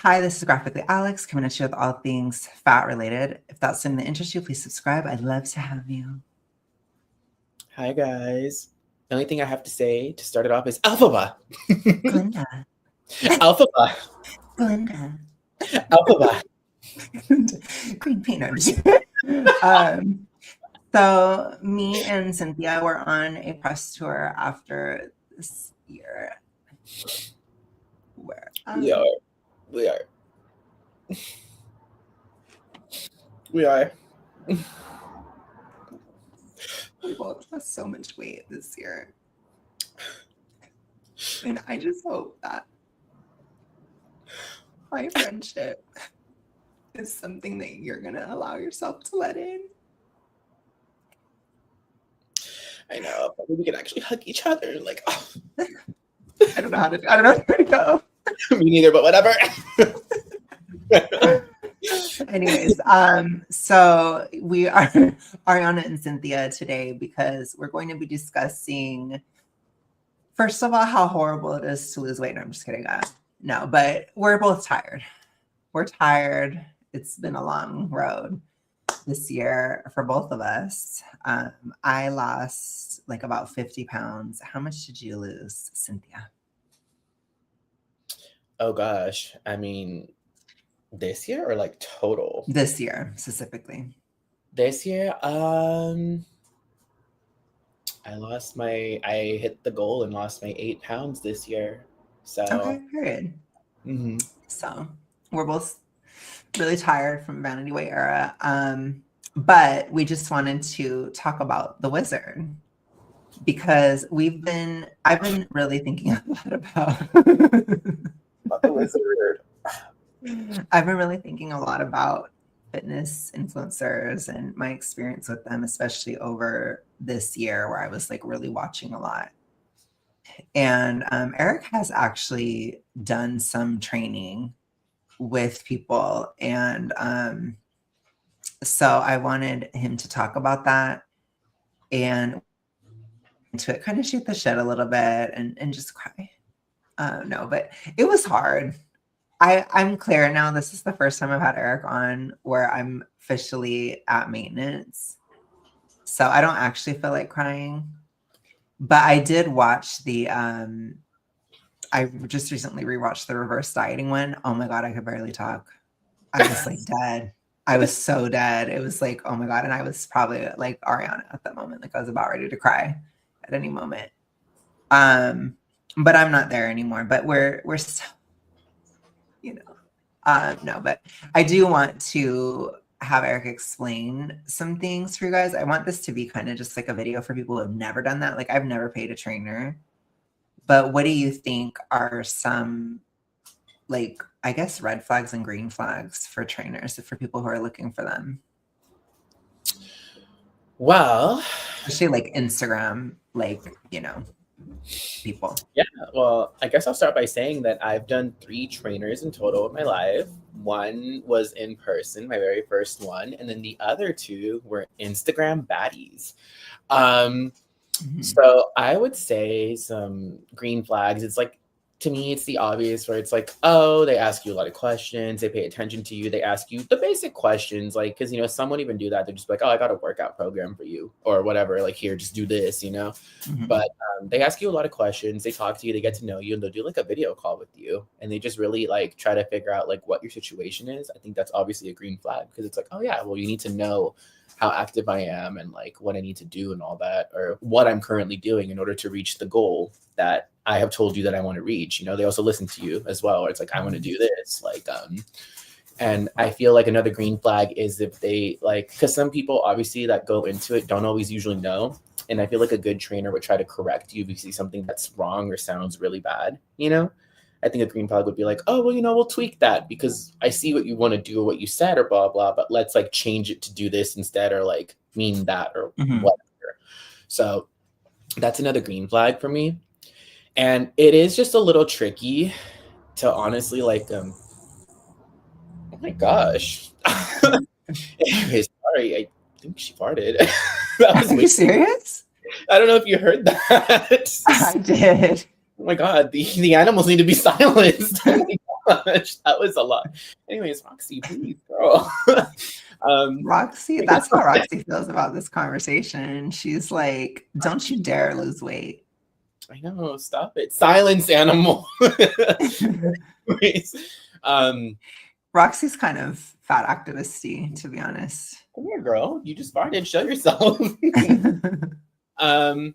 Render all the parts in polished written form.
Hi, this is Graphically Alex coming at you with all things fat related. If that's something that interests you, please subscribe. I'd love to have you. Hi, guys. The only thing I have to say to start it off is Alphaba. Glinda. Alphaba. Glinda. Alphaba. Green peanut. So me and Cynthia were on a press tour after this year. Where We are. we both lost so much weight this year. And I just hope that my friendship is something that you're going to allow yourself to let in. I know. But we can actually hug each other. Like, oh. I don't know where to go. Me neither, but whatever. Anyways, so we are Ariana and Cynthia today because we're going to be discussing, first of all, how horrible it is to lose weight. No, I'm just kidding. No, but we're both tired. We're tired. It's been a long road this year for both of us. I lost like about 50 pounds. How much did you lose, Cynthia? Oh gosh. I mean, this year or like total? This year specifically. This year, I hit the goal and lost my 8 pounds this year. So okay, period. Mm-hmm. So we're both really tired from Vanity Weight era. But we just wanted to talk about the Wizard because I've been really thinking a lot about the Wizard. I've been really thinking a lot about fitness influencers and my experience with them, especially over this year where I was like really watching a lot. And Eric has actually done some training with people. And so I wanted him to talk about that and to kind of shoot the shit a little bit and just cry. No, but it was hard. I'm clear now. This is the first time I've had Eric on where I'm officially at maintenance. So I don't actually feel like crying. But I did watch I just recently rewatched the reverse dieting one. Oh my God, I could barely talk. I was like dead. I was so dead. It was like, oh my God. And I was probably like Ariana at that moment. Like I was about ready to cry at any moment. But I'm not there anymore. But we're still, no, but I do want to have Eric explain some things for you guys. I want this to be kind of just like a video for people who have never done that. Like I've never paid a trainer, but what do you think are some, like, I guess red flags and green flags for trainers, for people who are looking for them? Well, especially like Instagram, like, people. Yeah, well, I guess I'll start by saying that I've done 3 trainers in total in my life. One was in person, my very first one, and then the other 2 were Instagram baddies. So I would say some green flags. It's like, to me, it's the obvious where it's like, oh, they ask you a lot of questions. They pay attention to you. They ask you the basic questions, like, because, some won't even do that. They're just like, oh, I got a workout program for you or whatever. Like, here, just do this, But they ask you a lot of questions. They talk to you. They get to know you. And they'll do like a video call with you. And they just really like try to figure out like what your situation is. I think that's obviously a green flag because it's like, oh, yeah, well, you need to know how active I am and like what I need to do and all that, or what I'm currently doing in order to reach the goal that I have told you that I want to reach. They also listen to you as well. Or it's like, I want to do this. Like, and I feel like another green flag is if they like, because some people obviously that go into it don't always usually know. And I feel like a good trainer would try to correct you if you see something that's wrong or sounds really bad, I think a green flag would be like, oh, well, we'll tweak that because I see what you want to do or what you said or blah, blah, but let's like change it to do this instead or like mean that or whatever. So that's another green flag for me. And it is just a little tricky to honestly like, oh my gosh. Anyways, sorry, I think she farted. Are you serious? I don't know if you heard that. I did. Oh my God, the animals need to be silenced. Oh my gosh, that was a lot. Anyways, Roxy, please, girl. Roxy, I guess that's how Roxy feels about this conversation. She's like, don't you dare lose weight. I know, stop it. Silence, animal. Anyways, um, Roxy's kind of fat activisty, to be honest. come here, girl. You just farted. Show yourself. um,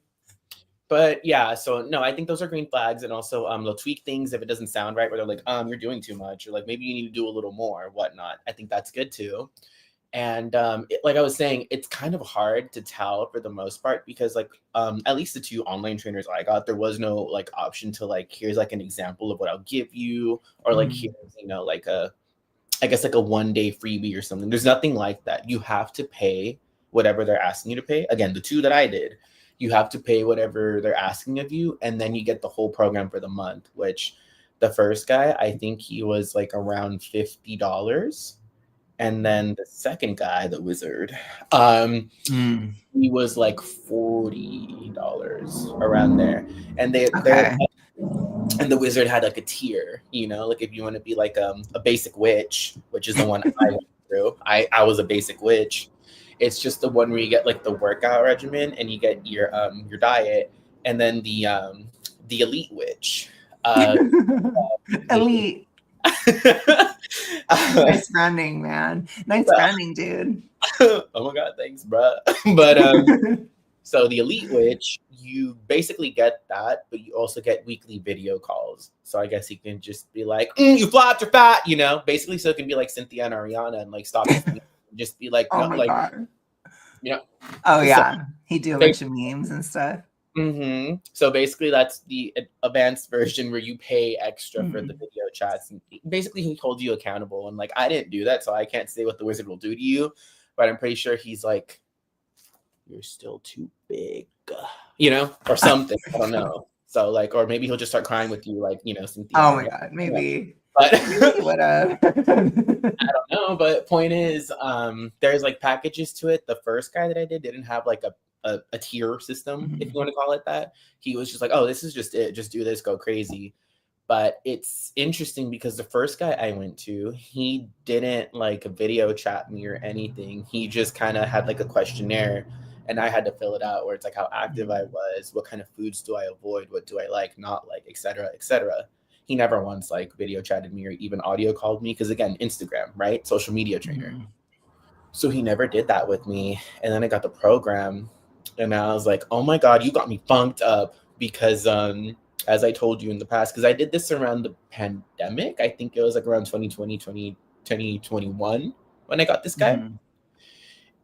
but yeah, so no, I think those are green flags, and also they'll tweak things if it doesn't sound right, where they're like, you're doing too much, or like maybe you need to do a little more, whatnot. I think that's good too. And like I was saying, it's kind of hard to tell for the most part because like at least the two online trainers I got, there was no like option to like here's like an example of what I'll give you, or like here's like a I guess like a 1 day freebie or something. There's nothing like that. You have to pay whatever they're asking you to pay. Again, the two that I did, you have to pay whatever they're asking of you, and then you get the whole program for the month. Which the first guy, I think he was like around $50. And then the second guy, the wizard, he was like $40 around there. And they're and the wizard had like a tier, like if you want to be like a basic witch, which is the one I went through. I was a basic witch. It's just the one where you get like the workout regimen and you get your diet, and then the elite witch. Elite. Nice branding, man. Nice branding, dude. Oh my god, thanks, bruh. But so the elite witch, you basically get that, but you also get weekly video calls. So I guess you can just be like, you flopped, you're fat, basically. So it can be like Cynthia and Ariana and like stop and just be like, oh my god. Oh yeah, so, he do a bunch of memes and stuff. So basically that's the advanced version where you pay extra for the video chats, and basically he holds you accountable. And like I didn't do that, so I can't say what the wizard will do to you, but I'm pretty sure he's like, you're still too big, or something. I don't know. So like, or maybe he'll just start crying with you, like, Cynthia. Oh my god, maybe. But what up? I don't know. But point is, there's like packages to it. The first guy that I did didn't have like a tier system, if you want to call it that. He was just like, oh, this is just it. Just do this, go crazy. But it's interesting because the first guy I went to, he didn't like video chat me or anything. He just kind of had like a questionnaire, and I had to fill it out where it's like how active I was, what kind of foods do I avoid, what do I like, not like, etc., etc. He never once like video chatted me or even audio called me because again, Instagram, right? Social media trainer. So he never did that with me. And then I got the program, and I was like, oh my god, you got me funked up because as I told you in the past, because I did this around the pandemic. I think it was like around 2020, 2021 when I got this guy.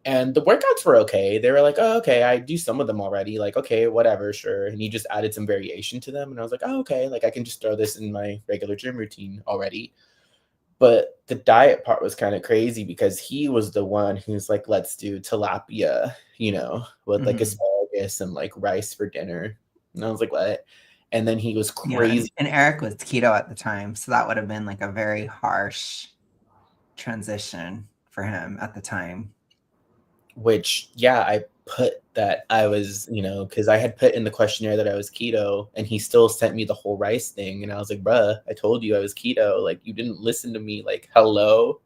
And the workouts were okay. They were like, oh, okay, I do some of them already. Like, okay, whatever, sure. And he just added some variation to them. And I was like, oh, okay, like I can just throw this in my regular gym routine already. But the diet part was kind of crazy because he was the one who's like, let's do tilapia, with like asparagus and like rice for dinner. And I was like, what? And then he was crazy. Yeah, and Eric was keto at the time. So that would have been like a very harsh transition for him at the time. Which, yeah, I put that I was, because I had put in the questionnaire that I was keto, and he still sent me the whole rice thing. And I was like, bruh, I told you I was keto. Like, you didn't listen to me. Like, hello,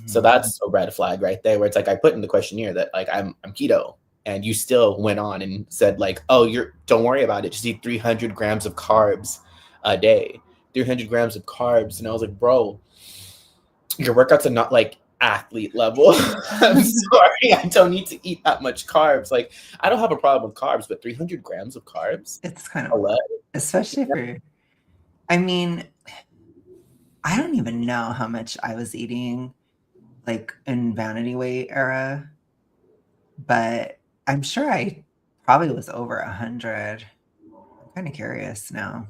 So that's a red flag right there, where it's like I put in the questionnaire that like I'm keto, and you still went on and said like, oh, don't worry about it. Just eat 300 grams of carbs a day, 300 grams of carbs. And I was like, bro, your workouts are not like athlete level. I'm sorry, I don't need to eat that much carbs. Like, I don't have a problem with carbs, but 300 grams of carbs, it's kind of a lot, especially for, I mean, I don't even know how much I was eating like in vanity weight era, but I'm sure I probably was over 100. I'm kind of curious now.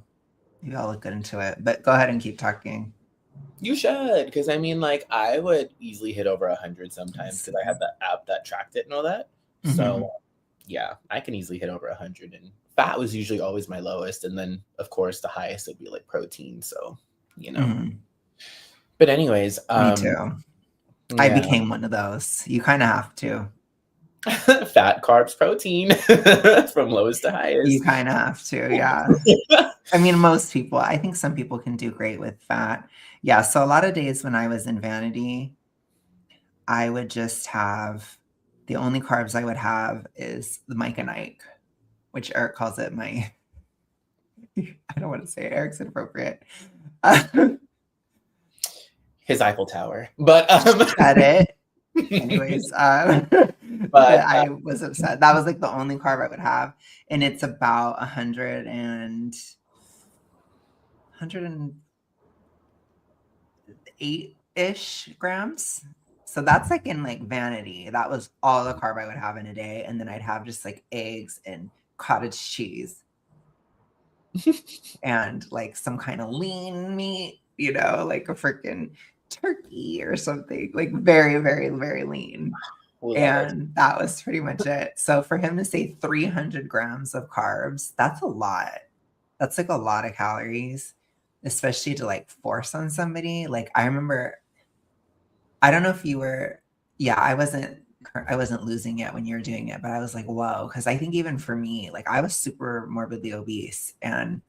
Maybe I'll look into it, but go ahead and keep talking. You should, because I mean, like, I would easily hit over 100 sometimes because I have that app that tracked it and all that. So, yeah, I can easily hit over 100. And fat was usually always my lowest, and then, of course, the highest would be like protein. So, But anyways, me too. Yeah. I became one of those. You kind of have to. Fat, carbs, protein from lowest to You highest. kind of have to, yeah. I mean, most people, I think some people can do great with fat. Yeah, so a lot of days when I was in Vanity, I would just have the only carbs I would have is the Mike and Ike, which Eric calls it my I don't want to say it, Eric's inappropriate. His Eiffel Tower. But Said it. Anyways, but but I was upset. That was like the only carb I would have, and it's about 108-ish grams. So that's like in like Vanity. That was all the carb I would have in a day, and then I'd have just like eggs and cottage cheese and like some kind of lean meat, like a freaking turkey or something, like very, very, very lean. ooh, that looks And that was pretty much it. So for him to say 300 grams of carbs, that's a lot. That's like a lot of calories, especially to like force on somebody. Like I remember, I don't know if you were, yeah, I wasn't losing it when you were doing it, but I was like, whoa, because I think even for me, like I was super morbidly obese, and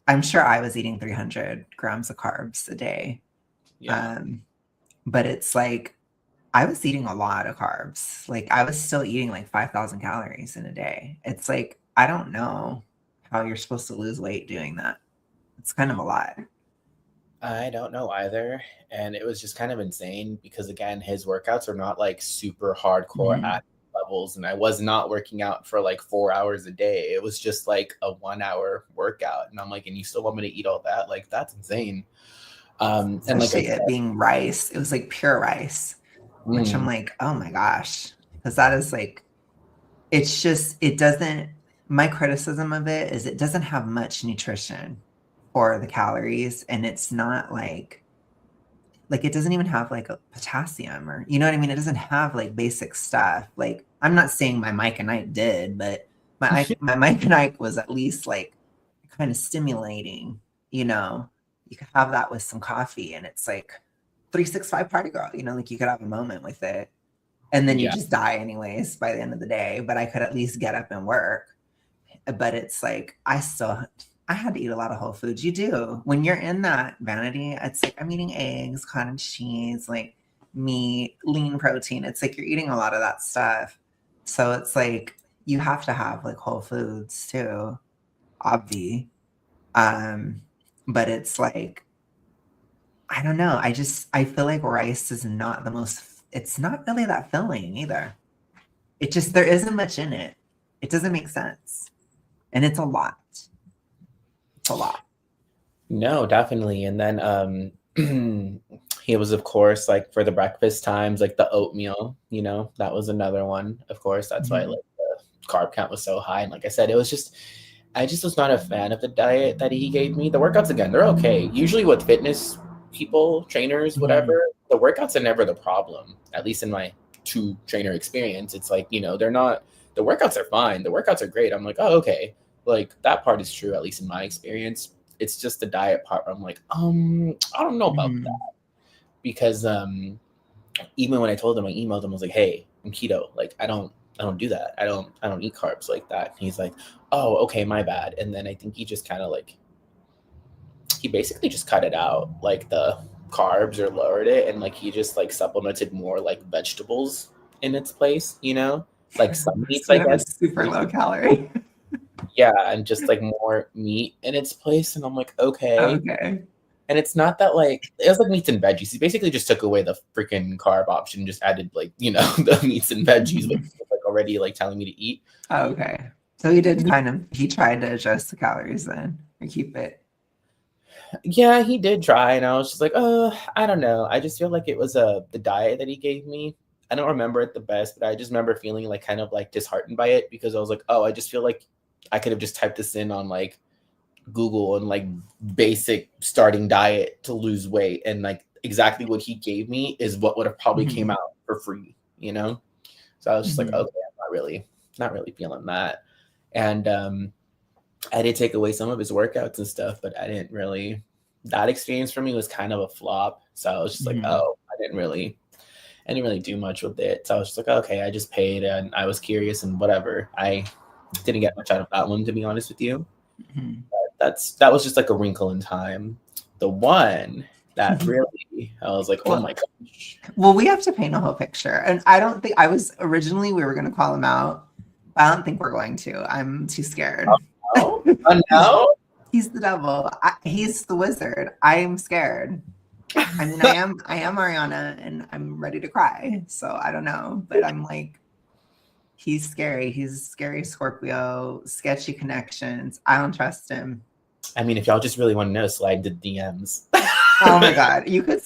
I'm sure I was eating 300 grams of carbs a day. yeah. Um, but it's like I was eating a lot of carbs. Like I was still eating like 5,000 calories in a day. It's like, I don't know how you're supposed to lose weight doing that. It's kind of a lot. I don't know either. And it was just kind of insane because, again, his workouts are not like super hardcore Mhm. at levels. And I was not working out for like 4 hours a day. It was just like a 1 hour workout. And I'm like, and you still want me to eat all that? Like, that's insane. And like I Especially it said, being rice. It was like pure rice, which I'm mm, like, oh my gosh. Because that is like, it's just, it doesn't, my criticism of it is it doesn't have much nutrition for the calories. And it's not like it doesn't even have like a potassium, or you know what I mean? It doesn't have like basic stuff. Like I'm not saying my Mike and Ike did, but my Mike and Ike was at least like kind of stimulating, you know. You could have that with some coffee and it's like 365 party girl, like you could have a moment with it. And then you yeah. just die anyways by the end of the day. But I could at least get up and work. But it's like I had to eat a lot of whole foods. You do. When you're in that vanity, it's like I'm eating eggs, cottage cheese, like meat, lean protein. It's like you're eating a lot of that stuff. So it's like you have to have like whole foods too, obvi. Um, but it's like, I don't know. I feel like rice is not it's not really that filling either. There isn't much in it. It doesn't make sense. And it's a lot. It's a lot. No, definitely. And then he was, of course, like for the breakfast times, like the oatmeal, that was another one. Of course, that's why Mhm. like the carb count was so high. And like I said, I just was not a fan of the diet that he gave me. The workouts, again, they're okay. Usually with fitness people, trainers, whatever, Mhm. the workouts are never the problem. At least in my two trainer experience, it's like, they're not, the workouts are fine. The workouts are great. I'm like, oh, okay. Like that part is true, at least in my experience. It's just the diet part where I'm like, I don't know about Mhm. that. Because even when I told him, I emailed him, I was like, hey, I'm keto. Like I don't do that. I don't eat carbs like that. And he's like, oh, okay, my bad. And then I think he just kind of like he basically just cut it out, like the carbs, or lowered it, and like he just like supplemented more like vegetables in its place, like some meats, So I it guess. was super low calorie. Yeah, and just like more meat in its place. And I'm like, okay. Okay. And it's not that like it was like meats and veggies. He basically just took away the freaking carb option and just added like, the meats and veggies, which was like already like telling me to eat. Okay. So he tried to adjust the calories then or keep it. Yeah, he did try, and I was just like, I don't know. I just feel like it was the diet that he gave me. I don't remember it the best, but I just remember feeling like kind of like disheartened by it because I was like, oh, I just feel like I could have just typed this in on like Google and like basic starting diet to lose weight, and like exactly what he gave me is what would have probably came Mhm. out for free. So I was just like, okay, Mhm. I'm not really feeling that. And I did take away some of his workouts and stuff, but I didn't really. That experience for me was kind of a flop. So I was just like, Mhm. oh, I didn't really. I didn't really do much with it. So I was just like, okay, I just paid and I was curious and whatever. I didn't get much out of that one, to be honest with you. Mhm. That was just like a wrinkle in time. The one that really I was like, oh Well, my gosh. well, we have to paint a whole picture. And I don't think I was originally we were going to call him out. But I don't think we're going to. I'm too scared. Oh, oh no. He's the devil. He's the wizard. I'm scared. I mean, I am Ariana, and I'm ready to cry. So I don't know, but I'm like, he's scary. He's a scary Scorpio, sketchy connections. I don't trust him. I mean, if y'all just really want to know, slide the DMs. Oh my god, you could.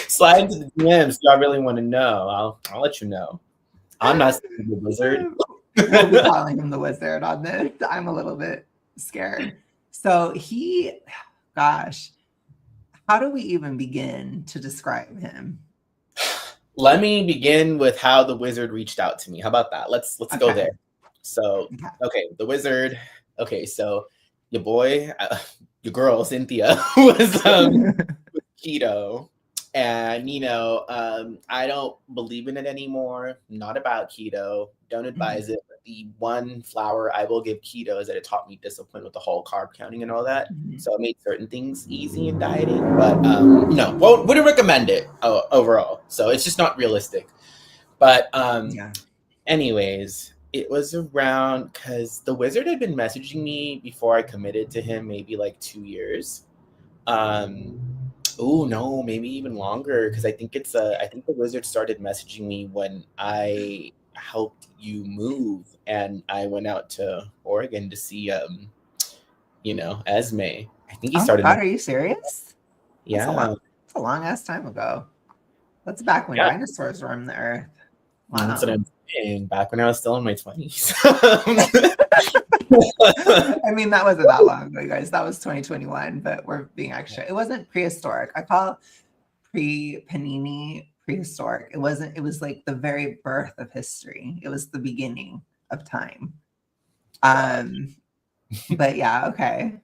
Slide into the DMs. If y'all really want to know, I'll let you know. I'm not the wizard. We'll be calling him the wizard on this. I'm a little bit scared. So gosh, how do we even begin to describe him? Let me begin with how the wizard reached out to me. How about that? Let's go there. So, okay, the wizard. Okay, so your boy, your girl Cynthia was keto, and I don't believe in it anymore. Not about keto. Don't advise it. But the one flower I will give keto is that it taught me discipline with the whole carb counting and all that. So it made certain things easy in dieting, but no, wouldn't recommend it overall. So it's just not realistic. But anyways, it was around because the wizard had been messaging me before I committed to him, maybe like 2 years. Oh no, maybe even longer because I think the wizard started messaging me when I helped you move and I went out to Oregon to see Esme. I think he Oh my started. god, are you serious? Yeah, That's a long ass time ago. That's back when dinosaurs roamed the earth. Wow. That's what I'm saying. Back when I was still in my 20s. I mean, that wasn't that long ago, you guys. That was 2021, but we're being extra. It wasn't prehistoric. I call pre-Panini prehistoric. It wasn't, it was like the very birth of history. It was the beginning of time. But yeah, okay.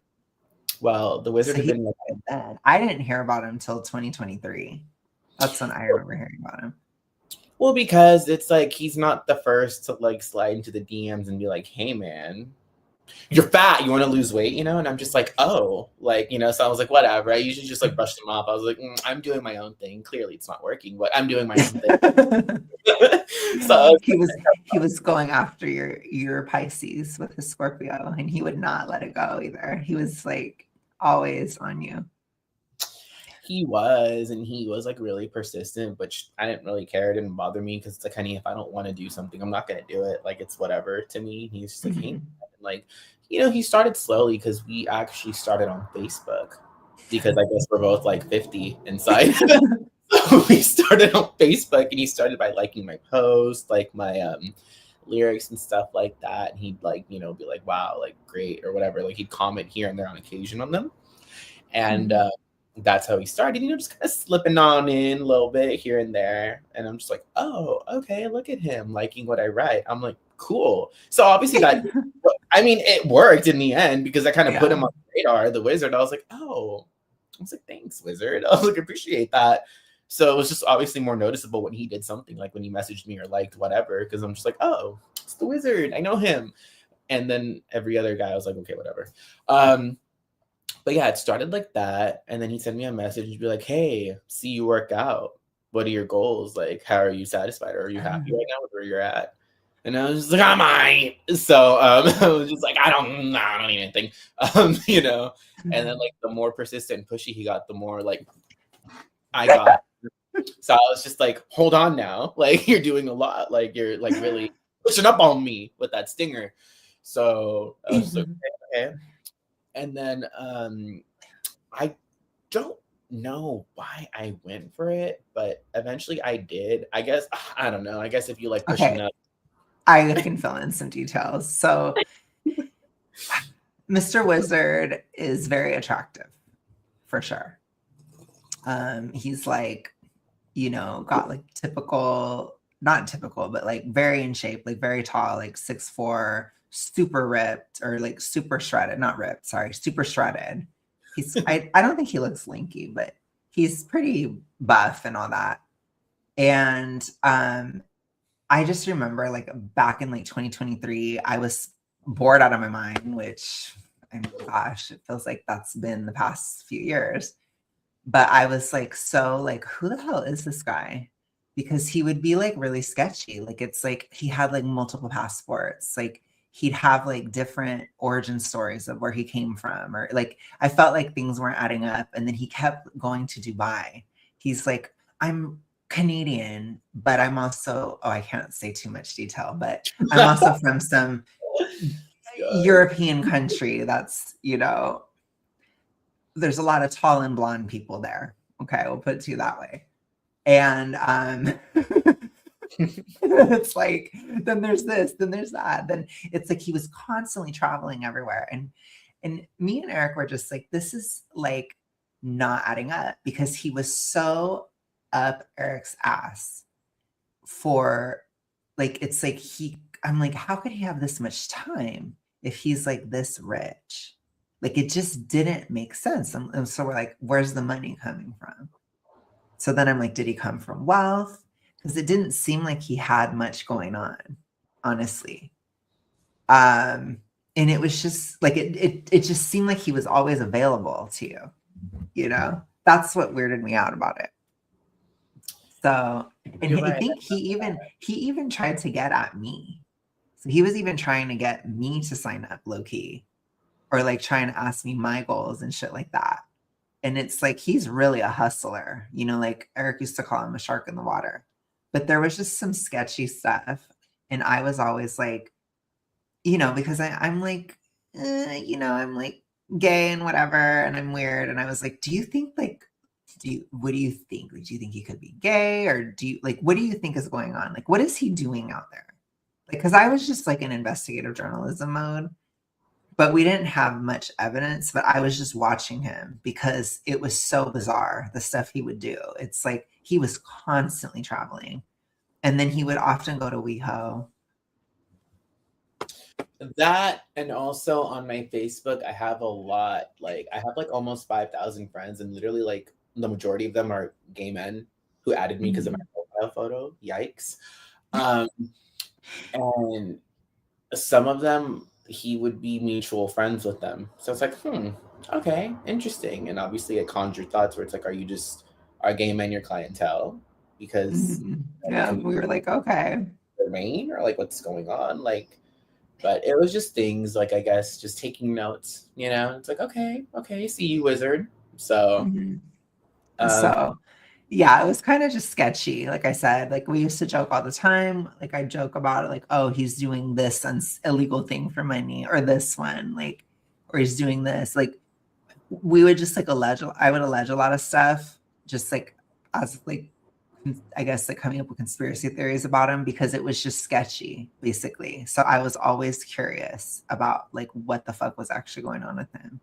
Well, the wizard had been like that. I didn't hear about him until 2023. That's when I remember hearing about him. Well, because it's like he's not the first to like slide into the DMs and be like, "Hey, man, you're fat. You want to lose weight?" And I'm just like, "Oh, like So I was like, "Whatever." I usually just like brush them off. I was like, "I'm doing my own thing. Clearly, it's not working, but I'm doing my own thing." So he was going after your Pisces with his Scorpio, and he would not let it go either. He was like always on you. He was like really persistent, but I didn't really care. It didn't bother me because it's like, honey, if I don't want to do something, I'm not gonna do it. Like it's whatever to me. He's just like, hey, like, he started slowly because we actually started on Facebook because I guess we're both like 50 inside. We started on Facebook and he started by liking my post, like my lyrics and stuff like that. And he'd like, be like, wow, like great or whatever. Like he'd comment here and there on occasion on them. And that's how he started, just kind of slipping on in a little bit here and there. And I'm just like, oh, okay, look at him liking what I write. I'm like, cool. So obviously it worked in the end because I kind of put him on the radar, the wizard. I was like, thanks, wizard. I was like, appreciate that. So it was just obviously more noticeable when he did something, like when he messaged me or liked whatever, because I'm just like, oh, it's the wizard. I know him. And then every other guy, I was like, okay, whatever. But yeah, it started like that. And then he sent me a message and be like, hey, see you work out. What are your goals? Like, how are you satisfied? Or are you happy right now with where you're at? And I was just like, I might. So I was just like, I don't need anything. And then like the more persistent and pushy he got, the more like I got. So I was just like, hold on now. Like you're doing a lot. Like you're like really pushing up on me with that stinger. So I was like, okay. And then I don't know why I went for it, but eventually I did. I guess, I don't know. I guess if you like pushing up. I can fill in some details. So Mr. Wizard is very attractive, for sure. He's like, got like not typical, but like very in shape, like very tall, like 6'4", super ripped or like super shredded, not ripped, sorry, super shredded. I don't think he looks lanky, but he's pretty buff and all that. And I just remember like back in like 2023, I was bored out of my mind, which I mean, gosh, it feels like that's been the past few years. But I was like, so like, who the hell is this guy? Because he would be like really sketchy. Like it's like he had like multiple passports. Like he'd have like different origin stories of where he came from, or like I felt like things weren't adding up. And then he kept going to Dubai. He's like, I'm Canadian, but I'm also, oh, I can't say too much detail, but I'm also from some European country that's, you know, there's a lot of tall and blonde people there. Okay, we'll put it to you that way. And it's like, then there's this, then there's that. Then it's like he was constantly traveling everywhere. And me and Eric were just like, this is like not adding up, because he was so up Eric's ass for like, it's like I'm like, how could he have this much time if he's like this rich? Like it just didn't make sense. And so we're like, where's the money coming from? So then I'm like, did he come from wealth? Because it didn't seem like he had much going on, honestly. And it was just like it just seemed like he was always available to you, you know? That's what weirded me out about it. So, and You're I right. think he even tried to get at me. So he was even trying to get me to sign up low key, or like trying to ask me my goals and shit like that. And it's like he's really a hustler, you know, like Eric used to call him a shark in the water. But there was just some sketchy stuff. And I was always like, you know, because I'm like, you know, I'm like gay and whatever, and I'm weird. And I was like, do you think like, what do you think? Like, do you think he could be gay, or do you like, what do you think is going on? Like, what is he doing out there? Like, because I was just like in investigative journalism mode, but we didn't have much evidence. But I was just watching him because it was so bizarre, the stuff he would do. It's like he was constantly traveling, and then he would often go to WeHo. That, and also on my Facebook, I have a lot. Like I have like almost 5,000 friends, and literally like the majority of them are gay men who added me because of my profile photo. Yikes! Um, and some of them he would be mutual friends with them. So it's like, okay, interesting. And obviously, it conjured thoughts where it's like, are gay men your clientele? Because they Yeah, can we were like, okay. remain, or like what's going on, like. But it was just things like, I guess, just taking notes, you know? It's like, okay, see you, wizard. So, um, So, yeah, it was kind of just sketchy. Like I said, like we used to joke all the time. Like I joke about it, like, oh, he's doing this illegal thing for money, or this one, like, or he's doing this. Like we would just like I would allege a lot of stuff, just like as like, I guess like coming up with conspiracy theories about him, because it was just sketchy, basically. So I was always curious about like what the fuck was actually going on with him.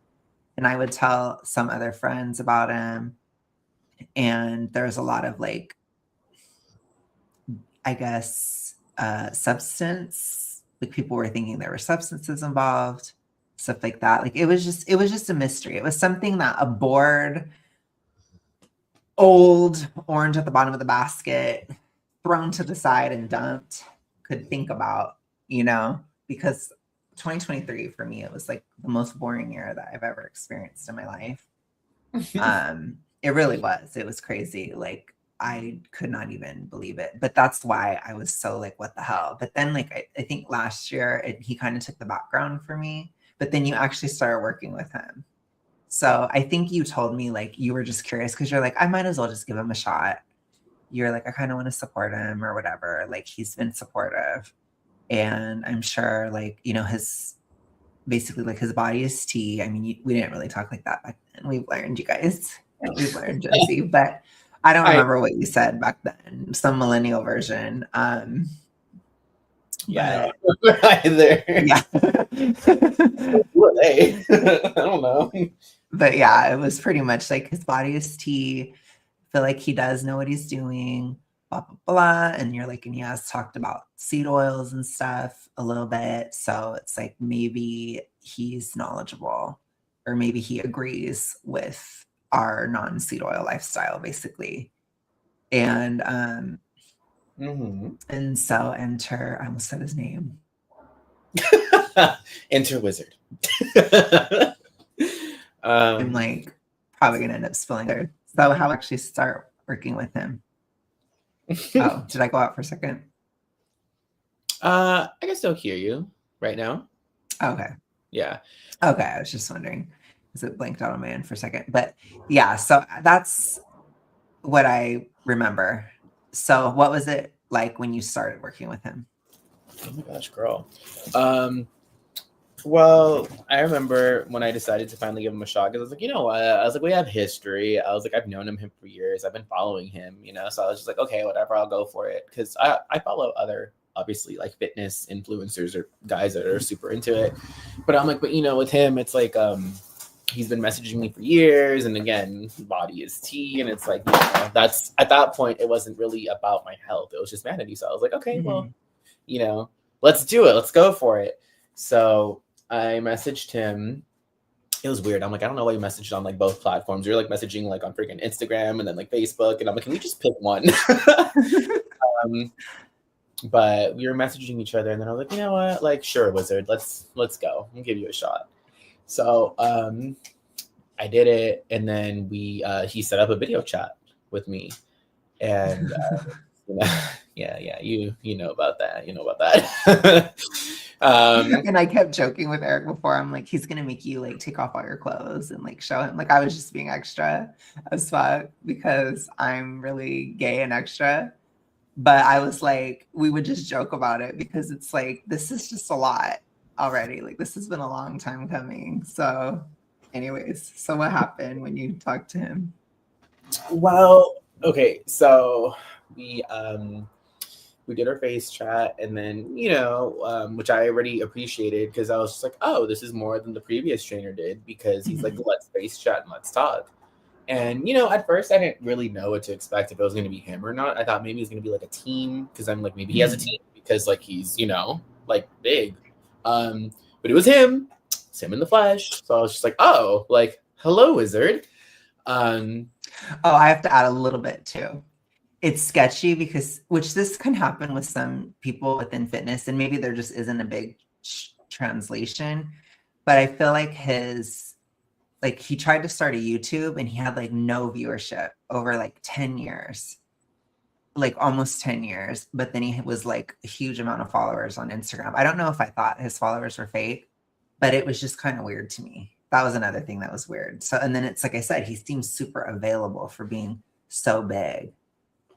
And I would tell some other friends about him. And there's a lot of like, I guess, substance, like people were thinking there were substances involved, stuff like that. Like it was just a mystery. It was something that a bored old orange at the bottom of the basket, thrown to the side and dumped, could think about, you know, because 2023 for me, it was like the most boring year that I've ever experienced in my life. It really was. It was crazy. Like I could not even believe it. But that's why I was so like, what the hell? But then like I think last year he kind of took the background for me. But then you actually started working with him. So I think you told me like you were just curious because you're like, I might as well just give him a shot. You're like, I kind of want to support him or whatever. Like he's been supportive. And I'm sure like, you know, his basically like his body is tea. I mean, we didn't really talk like that back then. We've learned, you guys. We've learned, Josie, but I don't I remember what you said back then. Some millennial version. yeah, But either. yeah. Who are they? I don't know. But yeah, it was pretty much like his body is tea. I feel like he does know what he's doing, blah, blah, blah. And you're like, and he has talked about seed oils and stuff a little bit. So it's like maybe he's knowledgeable, or maybe he agrees with our non-seed oil lifestyle, basically. And and so enter, I almost said his name. Enter wizard. I'm like probably gonna end up spilling it. So how actually start working with him? Oh, did I go out for a second? I can still hear you right now. Okay. Yeah. Okay, I was just wondering because it blanked out on my end for a second. But yeah, so that's what I remember. So what was it like when you started working with him? Oh my gosh, girl. Well, I remember when I decided to finally give him a shot because I was like, you know what? I was like, we have history. I was like, I've known him for years. I've been following him, you know? So I was just like, okay, whatever, I'll go for it. Because I follow other, obviously, like fitness influencers or guys that are super into it. But I'm like, but you know, with him, it's like, he's been messaging me for years. And again, body is tea. And it's like, you know, that's at that point, it wasn't really about my health. It was just vanity. So I was like, okay, well, you know, let's do it. Let's go for it. So I messaged him. It was weird. I'm like, I don't know why you messaged on like both platforms. You're like messaging like on freaking Instagram and then like Facebook. And I'm like, can we just pick one? But we were messaging each other and then I was like, you know what? Like, sure, wizard, let's go. I'll give you a shot. So I did it. And then he set up a video chat with me. And yeah, you know about that. You know about that. And I kept joking with Eric before. I'm like, he's gonna make you like take off all your clothes and like show him. Like I was just being extra as fuck because I'm really gay and extra. But I was like, we would just joke about it because it's like this is just a lot already. Like this has been a long time coming. So, anyways, so what happened when you talked to him? Well, okay, so we did our face chat and then you know which I already appreciated because I was just like, oh, this is more than the previous trainer did because he's like, let's face chat and let's talk. And you know, at first I didn't really know what to expect, if it was going to be him or not. I thought maybe it was going to be like a team because I'm like, maybe he has a team because like he's, you know, like big. But it was him. It's him in the flesh. So I was just like, oh, like, hello, wizard. Oh, I have to add a little bit too. It's sketchy because, which this can happen with some people within fitness, and maybe there just isn't a big translation. But I feel like he tried to start a YouTube and he had like no viewership over like 10 years, like almost 10 years. But then he was like a huge amount of followers on Instagram. I don't know if I thought his followers were fake, but it was just kind of weird to me. That was another thing that was weird. So, and then it's like I said, he seems super available for being so big.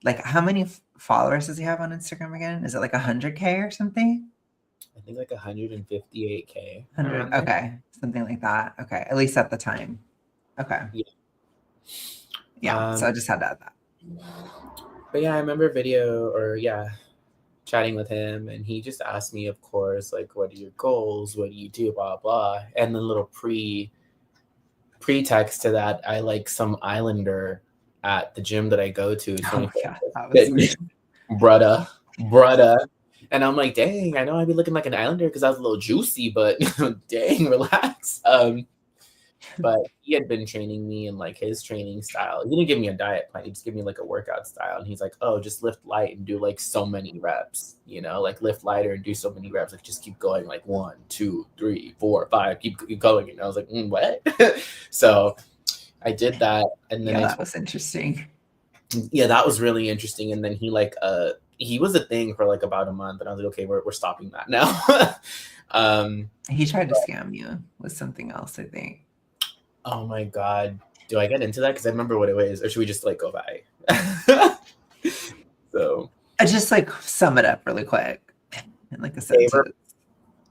Like how many followers does he have on Instagram again? Is it like 100K or something? I think like 158K. 100, okay, something like that. Okay, at least at the time. Okay. Yeah. So I just had to add that. But yeah, I remember chatting with him, and he just asked me, of course, like, what are your goals? What do you do? Blah blah. And the little pretext to that, I like some islander at the gym that I go to. Oh, yeah, that was weird. brudda. And I'm like, dang, I know I'd be looking like an islander because I was a little juicy, but dang, relax. But he had been training me in like his training style. He didn't give me a diet plan. He just gave me like a workout style. And he's like, oh, just lift light and do like so many reps, you know, like lift lighter and do so many reps. Like just keep going like 1, 2, 3, 4, 5, keep going. And I was like, what? So I did that. And then that was interesting. Yeah, that was really interesting. And then he like, he was a thing for like about a month. And I was like, okay, we're stopping that now. He tried to scam you with something else, I think. Oh my God. Do I get into that? Because I remember what it was. Or should we just like go by? So I just like sum it up really quick in like a sentence.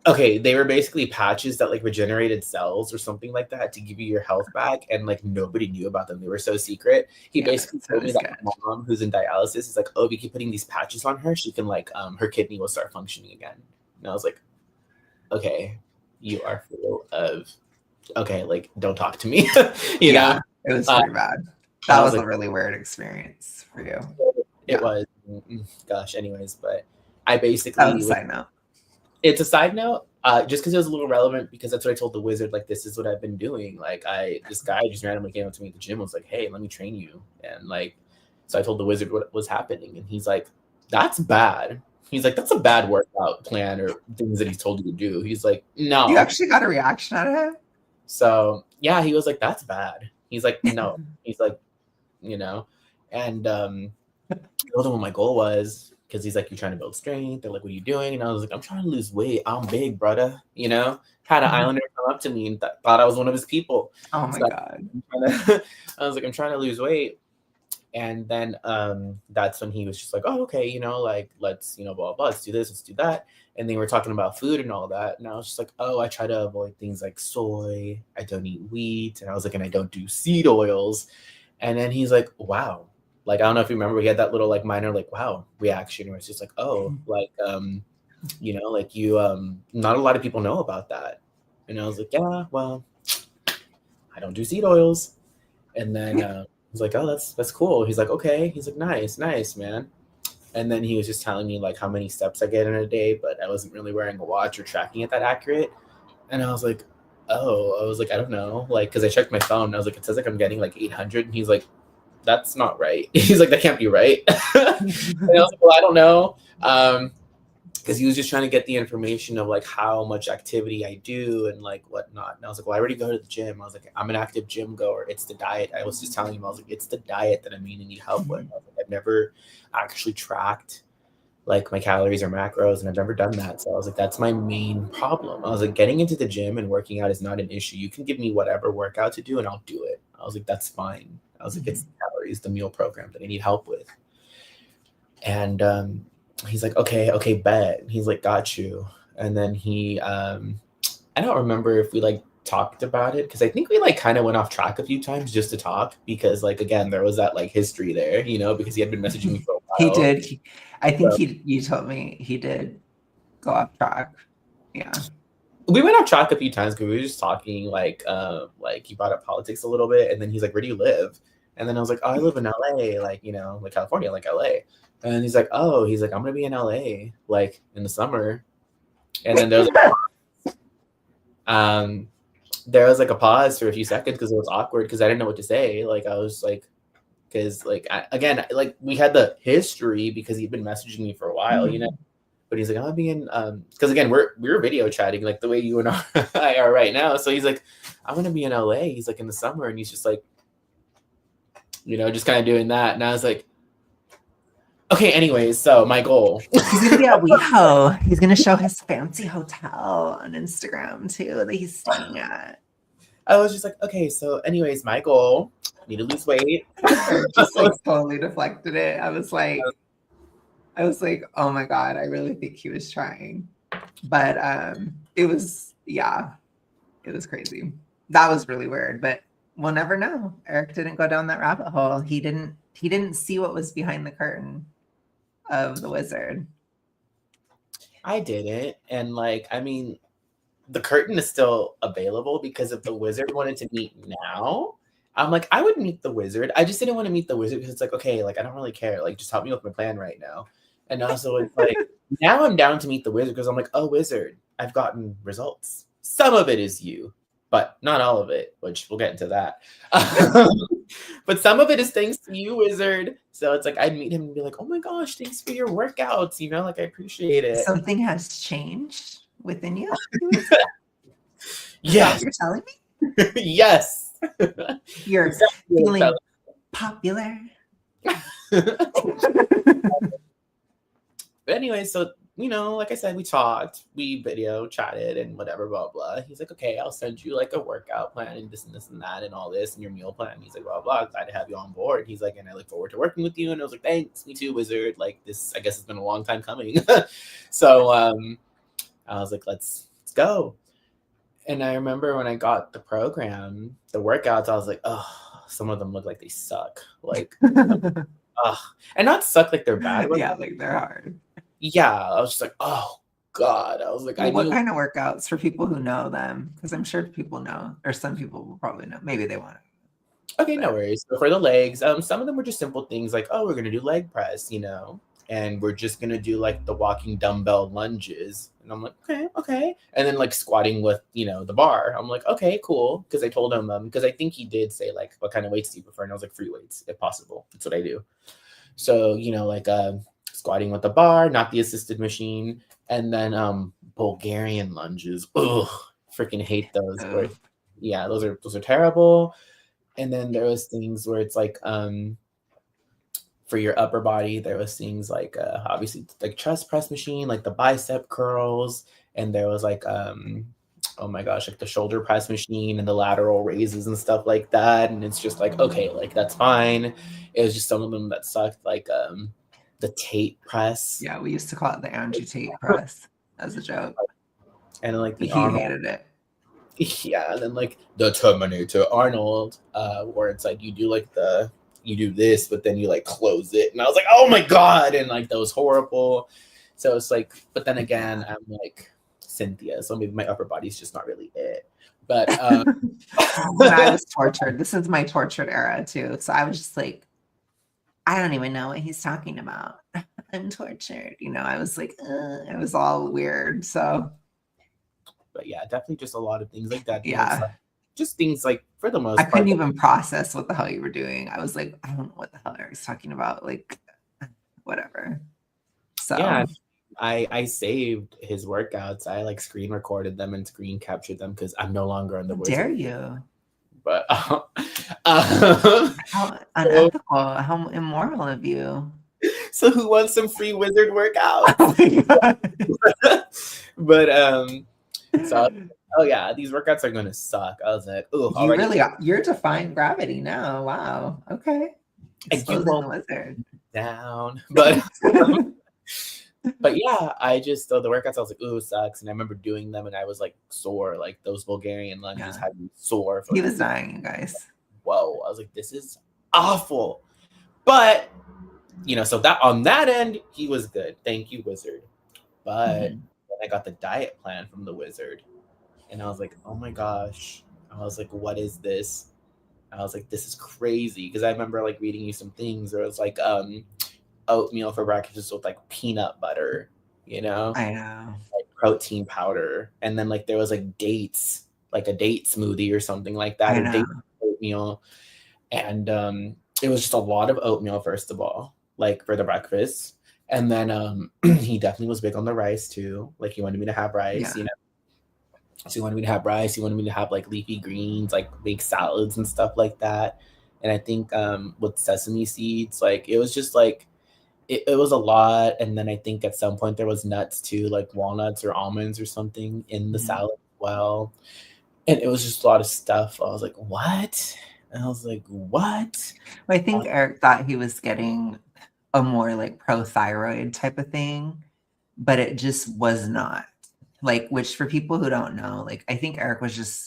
They were basically patches that like regenerated cells or something like that to give you your health back. And like nobody knew about them. They were so secret. He basically told me that my mom, who's in dialysis, is like, oh, we keep putting these patches on her. She can like, her kidney will start functioning again. And I was like, okay, you are full of... okay, like don't talk to me. you know, it was pretty bad. That was like, a really weird experience for you. It was. Gosh, anyways, but I basically... that was a side note. It's a side note. Just because it was a little relevant, because that's what I told the wizard. Like, this is what I've been doing. Like, this guy just randomly came up to me at the gym, and was like, "Hey, let me train you." And like, so I told the wizard what was happening, and he's like, "That's bad." He's like, "That's a bad workout plan or things that he's told you to do." He's like, You "No." actually got a reaction out of it? So yeah, he was like, "That's bad." He's like, "No." He's like, you know, and I told him what my goal was, because he's like, "You're trying to build strength." They're like, "What are you doing?" And I was like, "I'm trying to lose weight. I'm big, brother." You know, had an islander come up to me and thought I was one of his people. Oh my So God. I was like, "I'm trying to lose weight." And then that's when he was just like, "Oh, okay, like, let's, blah, blah, let's do this, let's do that." And they were talking about food and all that. And I was just like, "Oh, I try to avoid things like soy. I don't eat wheat." And I was like, "And I don't do seed oils." And then he's like, "Wow." Like, I don't know if you remember, he had that little like minor like wow reaction where it's just like, "Oh, like like you not a lot of people know about that." And I was like, "Yeah, well, I don't do seed oils." And then he's like, "Oh, that's cool." He's like, "Okay." He's like, nice, man." And then he was just telling me like how many steps I get in a day, but I wasn't really wearing a watch or tracking it that accurate. And I was like, "Oh," I was like, "I don't know." Like, because I checked my phone and I was like, "It says like I'm getting like 800." And he's like, "That's not right." He's like, "That can't be right." And I was like, "Well, I don't know." Because he was just trying to get the information of like how much activity I do and like whatnot. And I was like, "Well, I already go to the gym." I was like, "I'm an active gym goer. It's the diet." I was just telling him, I was like, "It's the diet that I mainly need help with." I was like, "I've never actually tracked like my calories or macros, and I've never done that." So I was like, "That's my main problem." I was like, "Getting into the gym and working out is not an issue. You can give me whatever workout to do and I'll do it." I was like, "That's fine." I was like, "It's the calories, the meal program that I need help with." And he's like, okay, bet. He's like, "Got you." And then he I don't remember if we like talked about it, because I think we like kind of went off track a few times just to talk, because like again there was that like history there, because he had been messaging me for a He while. did. I think So you told me he did go off track. Yeah. we went off track a few times because we were just talking like he brought up politics a little bit, and then he's like, "Where do you live?" And then I was like, "Oh, I live in LA, like like California, like LA." And he's like, "Oh," he's like, "I'm gonna be in LA like in the summer." And then um there was like a pause for a few seconds because it was awkward, because I didn't know what to say. Like, I was like, because like again, like we had the history because he'd been messaging me for a while, But he's like, "I'm being because again we're video chatting like the way you and I are right now." So he's like, "I'm gonna be in LA." He's like, in the summer, and he's just like, just kind of doing that. And I was like, "Okay, anyways, so my goal." He's gonna be at WeHo. He's gonna show his fancy hotel on Instagram too that he's staying at. I was just like, "Okay, so anyways, my goal, need to lose weight." Just like totally deflected it. I was like, oh my God, I really think he was trying. But it was crazy. That was really weird, but we'll never know. Eric didn't go down that rabbit hole. He didn't see what was behind the curtain of the wizard. I didn't, and like, I mean, the curtain is still available, because if the wizard wanted to meet now, I'm like, I would meet the wizard. I just didn't want to meet the wizard because it's like, okay, like I don't really care. Like, just help me with my plan right now. And also it's like, now I'm down to meet the wizard because I'm like, "Oh, wizard, I've gotten results. Some of it is you, but not all of it," which we'll get into that. But some of it is thanks to you, wizard. So it's like I'd meet him and be like, "Oh my gosh, thanks for your workouts. Like I appreciate it." Something has changed within you. Is Yes. that what you're telling me? Yes. You're Exactly. feeling popular. But anyway, so like I said, we talked, we video chatted and whatever, blah blah. He's like, "Okay, I'll send you like a workout plan and this and that and all this and your meal plan." He's like, "Blah blah, glad to have you on board." He's like, "And I look forward to working with you." And I was like, "Thanks, me too, wizard. Like, this, I guess it's been a long time coming." So I was like, let's go. And I remember when I got the program, the workouts, I was like, "Oh, some of them look like they suck." Like, and not suck like they're bad. Yeah, like they're hard. Yeah, I was just like, "Oh God." I was like, Well, I what knew. kind of workouts for people who know them? Because I'm sure people know, or some people will probably know. Maybe they want to. Okay, no worries. So for the legs, some of them were just simple things like, "Oh, we're gonna do leg press," and we're just gonna do like the walking dumbbell lunges. And I'm like, okay. And then like squatting with, the bar. I'm like, okay, cool. Because I told him, because I think he did say like, what kind of weights do you prefer? And I was like, free weights, if possible. That's what I do. So, like squatting with the bar, not the assisted machine. And then Bulgarian lunges. Ugh, freaking hate those. Where, Oof. yeah, those are terrible. And then there was things where it's like for your upper body, there was things like obviously like chest press machine, like the bicep curls, and there was like oh my gosh, like the shoulder press machine and the lateral raises and stuff like that. And it's just like, okay, like that's fine. It was just some of them that sucked, like the tape press. Yeah, we used to call it the Andrew Tate press as a joke. And like the He Arnold. hated it. Yeah, and then like the Terminator Arnold, where it's like you do this, but then you like close it, and I was like, oh my god, and like that was horrible. So it's like, but then again, I'm like Cynthia, so maybe my upper body's just not really it. But when I was tortured, this is my tortured era too. So I was just like, I don't even know what he's talking about. I'm tortured. I was like, it was all weird. So but yeah, definitely just a lot of things like that. yeah, Just things like for the most I part. couldn't even process what the hell you were doing. I was like, I don't know what the hell Eric's talking about. Like, whatever. So yeah, I saved his workouts. I like screen recorded them and screen captured them because I'm no longer on the how dare wizard. you? But How unethical, how immoral of you. so who wants some free wizard workouts? Oh my God. But so oh yeah, these workouts are gonna suck. I was like, oh, You already really you're defying gravity now. Wow. Okay. I do Exposing the wizard. down. But yeah, I just the workouts I was like, ooh, sucks. And I remember doing them and I was like sore. Like those Bulgarian lunges Yeah. had me sore for He was dying, you guys. whoa. I was like, this is awful. But so that on that end, he was good. Thank you, wizard. But then I got the diet plan from the wizard. And I was like, oh my gosh. I was like, what is this? I was like, this is crazy. Because I remember like reading you some things where it was like oatmeal for breakfast with like peanut butter, I know. like protein powder. And then like there was like dates, like a date smoothie or something like that, I or know. date oatmeal. And it was just a lot of oatmeal, first of all, like for the breakfast. And then he definitely was big on the rice too. Like he wanted me to have rice, Yeah. So he wanted me to have rice. He wanted me to have like leafy greens, like make salads and stuff like that. And I think with sesame seeds, like it was just like it was a lot. And then I think at some point there was nuts too, like walnuts or almonds or something in the salad as well. And it was just a lot of stuff. I was like, what? And I was like, what? Well, I think Eric thought he was getting a more like pro-thyroid type of thing, but it just was not. Like, which for people who don't know, like I think Eric was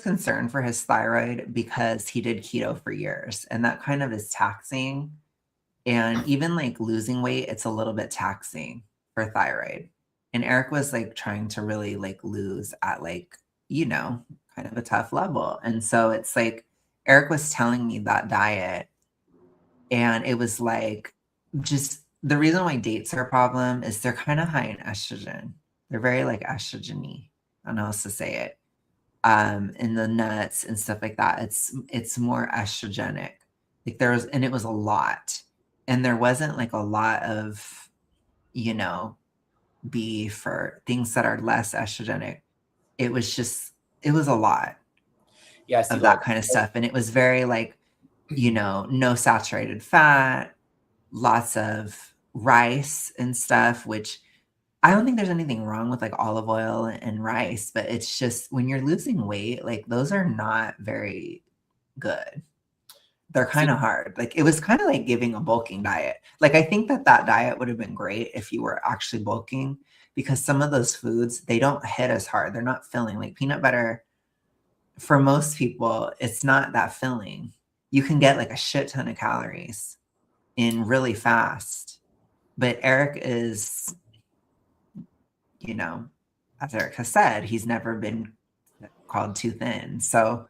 concerned for his thyroid because he did keto for years, and that kind of is taxing. And even like losing weight, it's a little bit taxing for thyroid. And Eric was like trying to really like lose at like, kind of a tough level. And so it's like Eric was telling me that diet, and it was like just the reason why dates are a problem is they're kind of high in estrogen. They're very like estrogeny. I don't know how else to say it. In the nuts and stuff like that. It's more estrogenic. Like and it was a lot. And there wasn't like a lot of, beef or things that are less estrogenic. It was a lot Yeah, see, of that like, kind of stuff. And it was very like, no saturated fat, lots of rice and stuff, which I don't think there's anything wrong with like olive oil and rice, but it's just when you're losing weight, like those are not very good. They're kind of hard. Like it was kind of like giving a bulking diet. Like I think that diet would have been great if you were actually bulking, because some of those foods, they don't hit as hard. They're not filling. Like peanut butter, for most people, it's not that filling. You can get like a shit ton of calories in really fast. But Eric is, as Eric has said, he's never been called too thin. So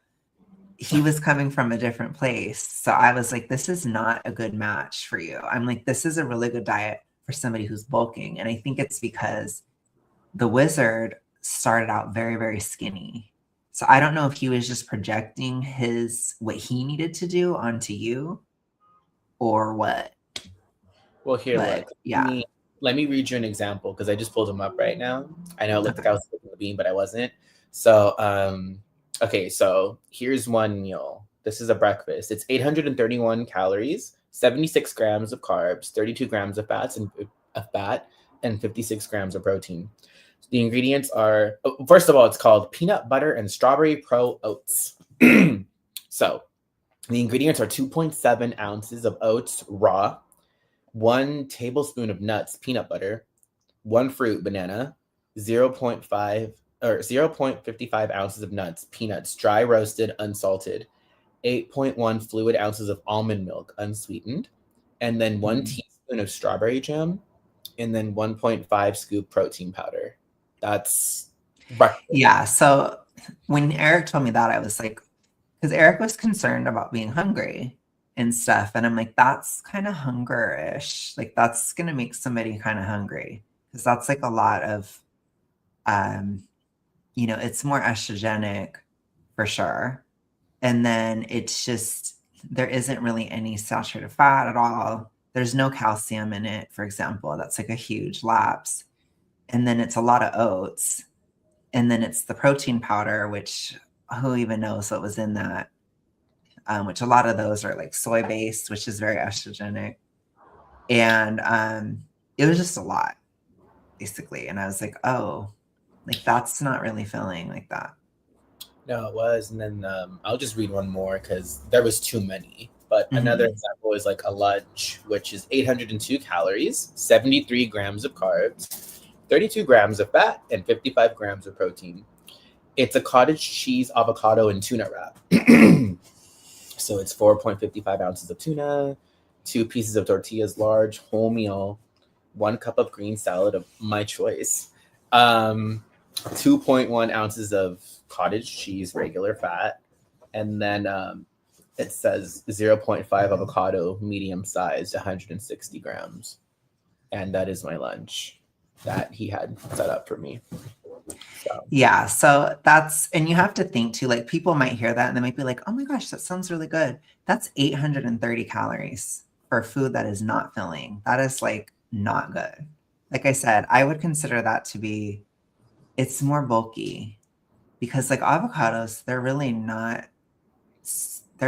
he was coming from a different place. So I was like, this is not a good match for you. I'm like, this is a really good diet for somebody who's bulking. And I think it's because the wizard started out very, very skinny. So I don't know if he was just projecting his what he needed to do onto you or what. Well, here, But look. yeah. Let me read you an example because I just pulled him up right now. I know it looked like I Okay. was flipping the bean, but I wasn't. So, okay, so here's one meal. This is a breakfast. It's 831 calories, 76 grams of carbs, 32 grams of fat, and 56 grams of protein. The ingredients are, first of all, it's called peanut butter and strawberry pro oats. So the ingredients are 2.7 ounces of oats raw, 1 tablespoon of nuts, peanut butter, one fruit, banana, zero point 0.5 or 0.55 ounces of nuts, peanuts, dry roasted, unsalted, 8.1 fluid ounces of almond milk, unsweetened, and then one Mhm. teaspoon of strawberry jam, and then 1.5 scoop protein powder. That's breakfast. Yeah. So when Eric told me that, I was like, because Eric was concerned about being hungry and stuff. And I'm like, that's kind of hunger-ish. Like that's gonna make somebody kind of hungry. Because that's like a lot of um, it's more estrogenic for sure. And then it's just there isn't really any saturated fat at all. There's no calcium in it, for example. That's like a huge lapse. And then it's a lot of oats. And then it's the protein powder, which who even knows what was in that? Which a lot of those are like soy based, which is very estrogenic. And it was just a lot, basically. And I was like, oh, like that's not really filling like that. No, it was. And then I'll just read one more because there was too many. But another Hmm. example is like a lunch, which is 802 calories, 73 grams of carbs, 32 grams of fat, and 55 grams of protein. It's a cottage cheese, avocado, and tuna wrap. So it's 4.55 ounces of tuna, 2 pieces of tortillas large, whole meal, 1 cup of green salad of my choice, um, 2.1 ounces of cottage cheese, regular fat, and then it says zero point 0.5 avocado, medium sized, 160 grams. And that is my lunch that he had set up for me. So, Yeah. So that's, and you have to think too, like people might hear that and they might be like, oh my gosh, that sounds really good. That's 830 calories for food that is not filling. That is like not good. Like I said, I would consider that to be, it's more bulky because like avocados, they're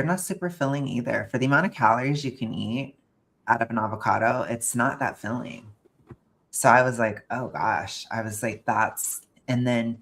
not super filling either. For the amount of calories you can eat out of an avocado, it's not that filling. So I was like, oh gosh, I was like, and then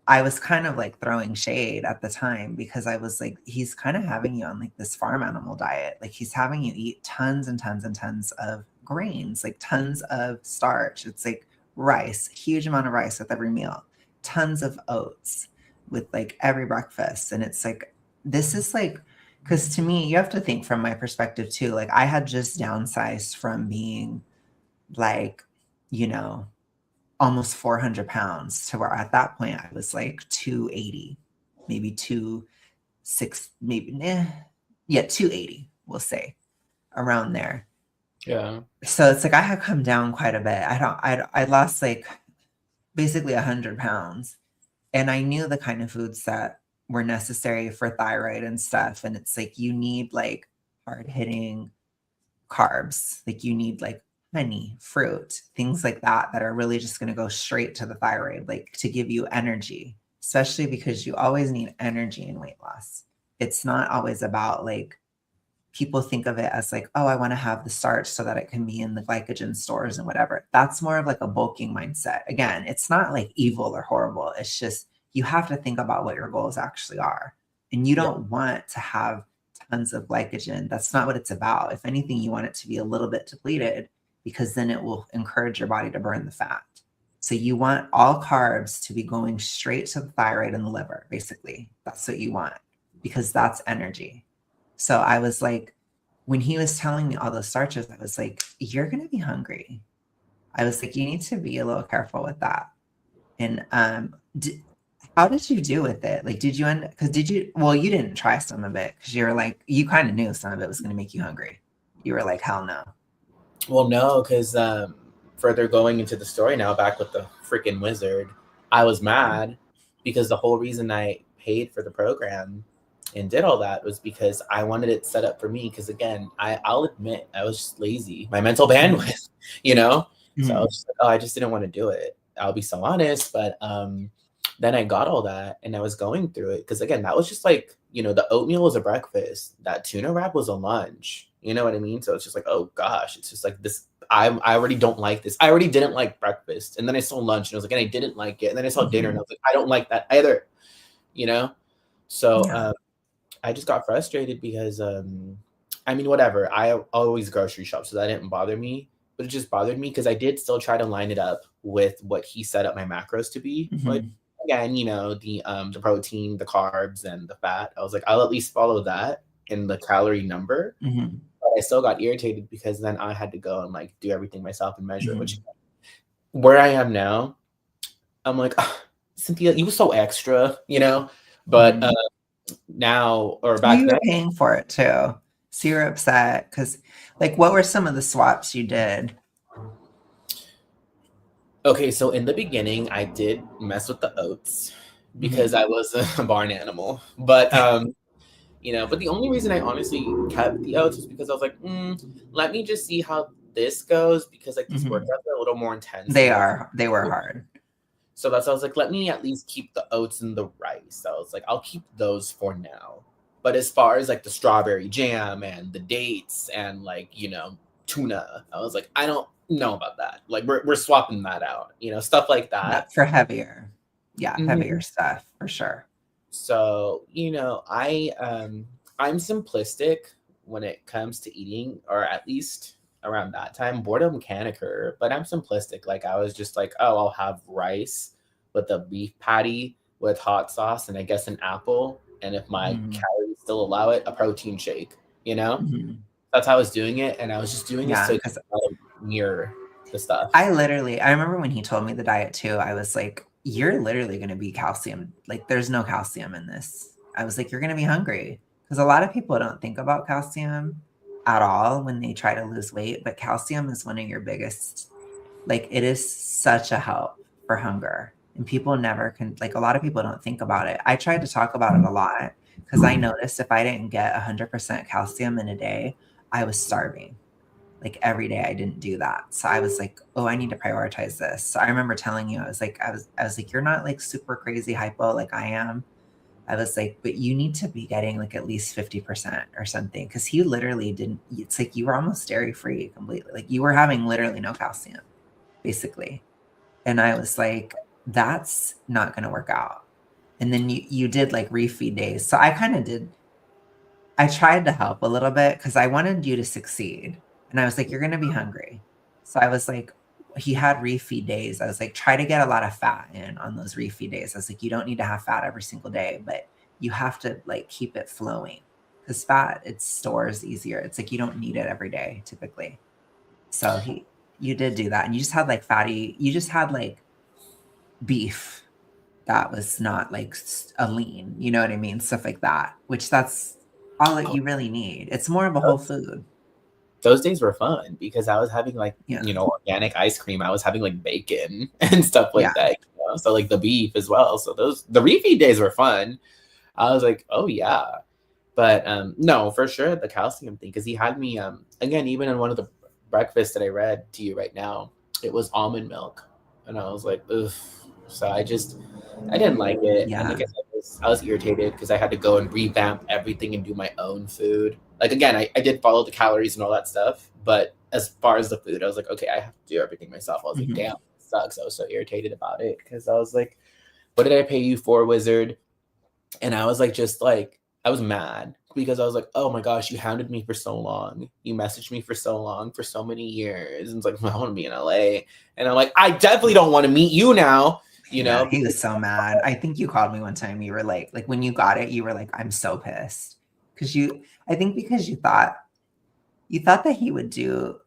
I was kind of like throwing shade at the time because I was like, he's kind of having you on like this farm animal diet. Like he's having you eat tons and tons and tons of grains, like tons of starch. It's like rice, huge amount of rice with every meal, tons of oats with like every breakfast. And it's like, this is like, because to me, you have to think from my perspective too. Like I had just downsized from being like, you know, almost 400 pounds to where at that point I was like 280, maybe 26, maybe, yeah, 280, we'll say around there. yeah. So it's like I had come down quite a bit. I lost like basically 100 pounds. And I knew the kind of foods that were necessary for thyroid and stuff. And it's like you need like hard hitting carbs. Like you need like honey, fruit, things like that that are really just going to go straight to the thyroid, like to give you energy, especially because you always need energy in weight loss. It's not always about like people think of it as like, oh, I want to have the starch so that it can be in the glycogen stores and whatever. That's more of like a bulking mindset. Again, it's not like evil or horrible. It's just you have to think about what your goals actually are. And you Yeah. don't want to have tons of glycogen. That's not what it's about. If anything, you want it to be a little bit depleted because then it will encourage your body to burn the fat. So you want all carbs to be going straight to the thyroid and the liver, basically. That's what you want because that's energy. So I was like, when he was telling me all those starches, I was like, you're going to be hungry. I was like, you need to be a little careful with that. And How did you do with it? Like, did you end? Because did you? Well, you didn't try some of it because you were like, you kind of knew some of it was going to make you hungry. You were like, hell no. Well, no, because further going into the story now, back with the freaking wizard, I was mad because the whole reason I paid for the program and did all that was because I wanted it set up for me. Because again, I'll admit I was just lazy, my mental Mhm. bandwidth, you know. So I Mhm. was just like, oh, I just didn't want to do it. I'll be so honest, but then I got all that and I was going through it because again, that was just like the oatmeal was a breakfast, that tuna wrap was a lunch. You know what I mean? So it's just like, oh gosh, it's just like this. I already don't like this. I already didn't like breakfast, and then I saw lunch, and I was like, and I didn't like it, and then I saw dinner, and I Mhm. was like, I don't like that either. You know? So Yeah. I just got frustrated because I mean, whatever. I always grocery shop, so that didn't bother me. But it just bothered me because I did still try to line it up with what he set up my macros to be. Like Mhm. again, the protein, the carbs, and the fat. I was like, I'll at least follow that in the calorie number. Mhm. But I still got irritated because then I had to go and like do everything myself and measure it. Which Mhm. where I am now, I'm like, "Ah, Cynthia, you were so extra, you know. But Mhm. now or Well, back you then. were paying for it too, so you're upset because, like, what were some of the swaps you did? Okay, so in the beginning, I did mess with the oats because Mhm. I was a barn animal. But the only reason I honestly kept the oats was because I was like, let me just see how this goes because like these Mhm. workouts are a little more intense than They what. are. They were hard. So that's why I was like, let me at least keep the oats and the rice. So I was like, I'll keep those for now. But as far as like the strawberry jam and the dates and like, tuna, I was like, I don't know about that. Like we're swapping that out, stuff like Yeah, that. for heavier. Yeah, heavier Mhm. stuff for sure. So, I'm simplistic when it comes to eating, or at least around that time. Boredom can occur, but I'm simplistic. Like I was just like, oh, I'll have rice with a beef patty with hot sauce and I guess an apple. And if my Mhm. calories still allow it, a protein shake, you know? Mhm. That's how I was doing it. And I was just doing it Yeah, so because mirror the stuff. I remember when he told me the diet too, I was like, you're literally going to be calcium. Like, there's no calcium in this. I was like, you're going to be hungry. Because a lot of people don't think about calcium at all when they try to lose weight, but calcium is one of your biggest, like, it is such a help for hunger. And people never can, like, a lot of people don't think about it. I tried to talk about it a lot because I noticed if I didn't get 100% calcium in a day, I was starving. Like every day I didn't do that. So I was like, oh, I need to prioritize this. So I remember telling you, I was like, you're not like super crazy hypo like I am. I was like, but you need to be getting like at least 50% or something. Cause he literally didn't, it's like you were almost dairy free completely. Like you were having literally no calcium, basically. And I was like, that's not gonna work out. And then you did like refeed days. So I kind of did I tried to help a little bit because I wanted you to succeed. And I was like, you're going to be hungry. So I was like, he had refeed days. I was like, try to get a lot of fat in on those refeed days. I was like, you don't need to have fat every single day, but you have to like keep it flowing because fat, it stores easier. It's like you don't need it every day typically. So you did do that. And you just had like beef that was not like a lean, you know what I mean? Stuff like that, which that's all that Oh, you really need. It's more of a whole food. those days were fun because I was having like, Yeah. organic ice cream. I was having like bacon and stuff Yeah. like that. So like the beef as well. So the refeed days were fun. I was like, oh yeah. But no, for sure the calcium thing because he had me again even in one of the breakfasts that I read to you right now, it was almond milk, and I was like, ugh. So I didn't like it, and like Yeah. I said, I was irritated because I had to go and revamp everything and do my own food. Like again, I did follow the calories and all that stuff, but as far as the food, I was like, okay, I have to do everything myself. I was like, Mhm. damn, it sucks. I was so irritated about it because I was like, what did I pay you for, Wizard? And I was like, just like, I was mad because I was like, oh my gosh, you hounded me for so long. You messaged me for so long, for so many years. And it's like, I want to be in LA. And I'm like, I definitely don't want to meet you now, Yeah. He because was so mad. I think you called me one time. You were like when you got it, you were like, I'm so pissed. I think because you thought that he would do,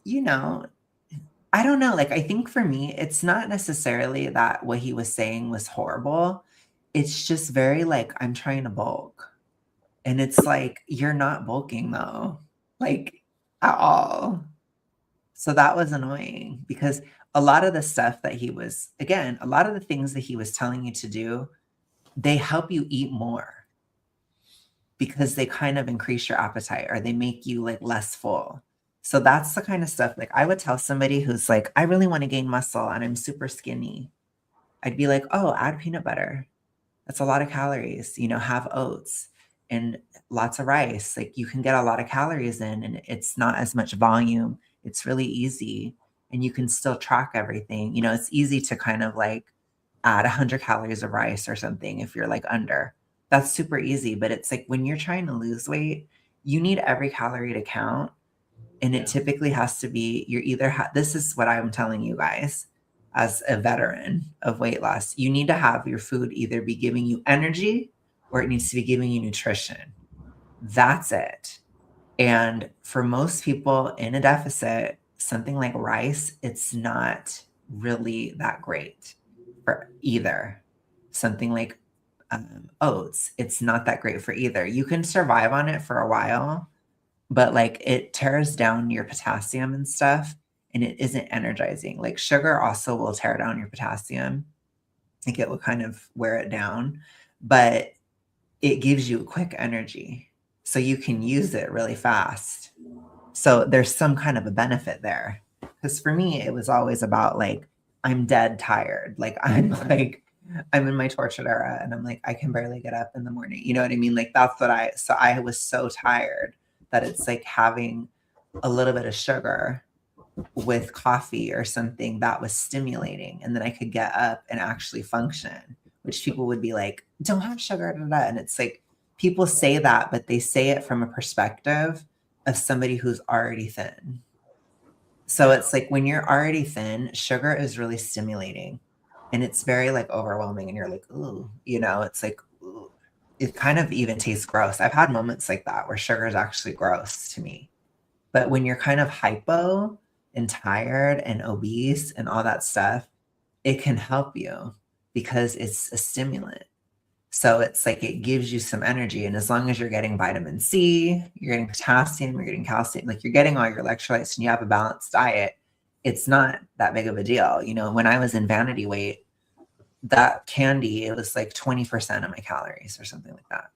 you know, I don't know. Like, I think for me, it's not necessarily that what he was saying was horrible. it's just very like, I'm trying to bulk. And it's like, you're not bulking though, like at all. So that was annoying because a lot of the stuff that he was, again, a lot of the things that he was telling you to do, they help you eat more because they kind of increase your appetite or they make you like less full. So that's the kind of stuff like I would tell somebody who's like, I really want to gain muscle and I'm super skinny. I'd be like, oh, add peanut butter. That's a lot of calories. You know, have oats and lots of rice. Like you can get a lot of calories in and it's not as much volume. It's really easy and you can still track everything. You know, it's easy to kind of like add 100 calories of rice or something if you're like under. That's super easy, but it's like when you're trying to lose weight, you need every calorie to count and it typically has to be you're either this is what I'm telling you guys as a veteran of weight loss. You need to have your food either be giving you energy or it needs to be giving you nutrition. That's it. And for most people in a deficit, something like rice, it's not really that great for either. Something like oats, it's not that great for either. You can survive on it for a while, but like it tears down your potassium and stuff and it isn't energizing. Like sugar also will tear down your potassium. Like it will kind of wear it down, but it gives you quick energy. So you can use it really fast. So there's some kind of a benefit there. Because for me, it was always about like, I'm dead tired. I'm in my tortured era and I'm like, I can barely get up in the morning. You know what I mean? Like that's what so I was so tired that it's like having a little bit of sugar with coffee or something that was stimulating. And then I could get up and actually function, which people would be like, don't have sugar. Da, da, da. And it's like, people say that, but they say it from a perspective of somebody who's already thin. So it's like when you're already thin, sugar is really stimulating and it's very like overwhelming and you're like, ooh, you know, it's like, ooh. It kind of even tastes gross. I've had moments like that where sugar is actually gross to me. But when you're kind of hypo and tired and obese and all that stuff, it can help you because it's a stimulant. So it's like it gives you some energy. And as long as you're getting vitamin C, you're getting potassium, you're getting calcium, like you're getting all your electrolytes and you have a balanced diet, it's not that big of a deal. You know, when I was in vanity weight, that candy, it was like 20% of my calories or something like that.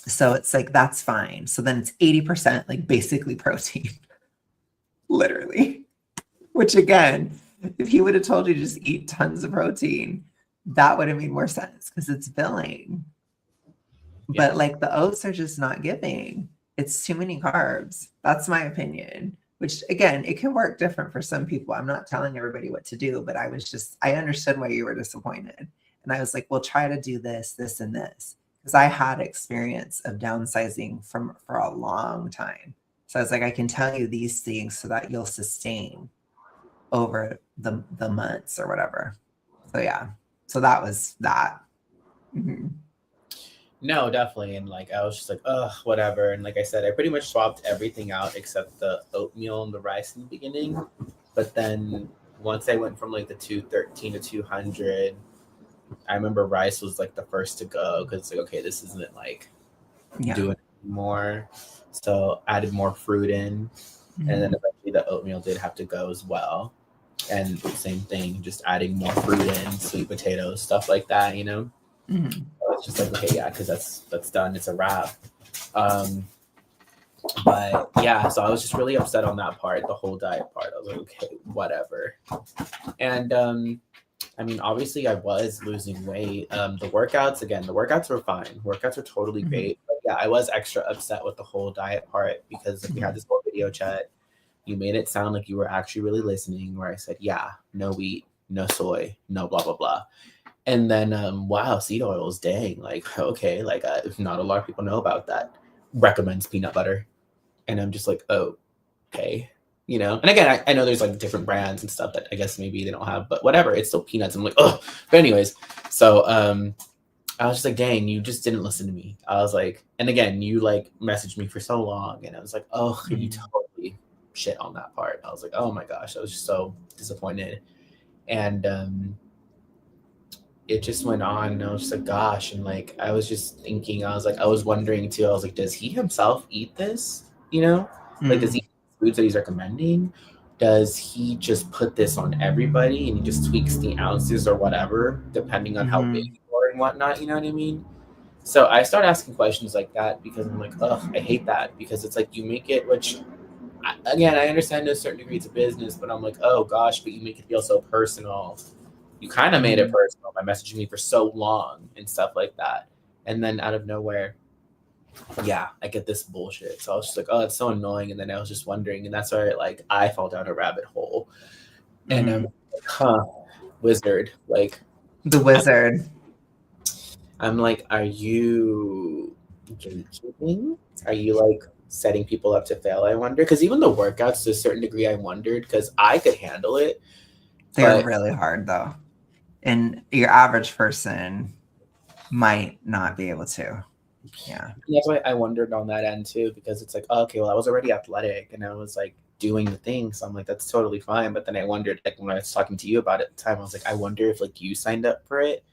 So it's like, that's fine. So then it's 80% like basically protein, literally, which again, if he would have told you to just eat tons of protein, that would have made more sense because it's filling. Yeah. But like the oats are just not giving. It's too many carbs. That's my opinion. Which again, it can work different for some people. I'm not telling everybody what to do, but I understood why you were disappointed. And I was like, well, try to do this, this, and this. Because I had experience of downsizing for a long time. So I was like, I can tell you these things so that you'll sustain over the months or whatever. So yeah. So that was that. Mhm. No, definitely. And like I was just like, ugh, whatever. And like I said, I pretty much swapped everything out except the oatmeal and the rice in the beginning. But then once I went from like the 213 to 200, I remember rice was like the first to go because it's like, okay, this isn't like Yeah. doing more. So added more fruit in. And then Mhm. eventually the oatmeal did have to go as well. And same thing, just adding more fruit in, sweet potatoes, stuff like that, you know? Mhm. It's just like, okay, yeah, because that's done. It's a wrap. Um, but yeah, so I was just really upset on that part, the whole diet part. I was like, okay, whatever. And I mean, obviously, I was losing weight. The workouts, again, the workouts were fine. Workouts were totally Mhm. great. But yeah, I was extra upset with the whole diet part because like, we had Mhm. this whole video chat. You made it sound like you were actually really listening, where I said, yeah, no wheat, no soy, no blah, blah, blah. And then, wow, seed oils, dang, like, okay, like, not a lot of people know about that. Recommends peanut butter. And I'm just like, oh, okay. You know, and again, I know there's like different brands and stuff that I guess maybe they don't have, but whatever, it's still peanuts. I'm like, oh, but anyways, so I was just like, dang, you just didn't listen to me. I was like, and again, you like messaged me for so long, and I was like, oh, you Mhm. totally shit on that part. I was like, oh my gosh, I was just so disappointed. And it just went on, and I was just like, gosh, and like I was just thinking, I was wondering too. I was like, does he himself eat this? You know, like does he Mm, eat foods that he's recommending? Does he just put this on everybody and he just tweaks the ounces or whatever depending on how big hmm you are and whatnot? You know what I mean? So I start asking questions like that because I'm like, ugh, I hate that because it's like you make it, which again, I understand to a certain degree it's a business, but I'm like, oh gosh, but you make it feel so personal. You kind of made it hmm personal by messaging me for so long and stuff like that. And then out of nowhere, yeah, I get this bullshit. So I was just like, oh, it's so annoying. And then I was just wondering, and that's where like I fall down a rabbit hole. And I'm hmm like, huh, wizard. Like The Wizard. I'm like, are you gatekeeping? Are you like setting people up to fail? I wonder. Because even the workouts to a certain degree, I wondered because I could handle it, They're but really hard though. And your average person might not be able to. Yeah. that's why I wondered on that end too, because it's like, oh, okay, well, I was already athletic and I was like doing the thing. So I'm like, that's totally fine. But then I wondered, like, when I was talking to you about it at the time, I was like, I wonder if like you signed up for it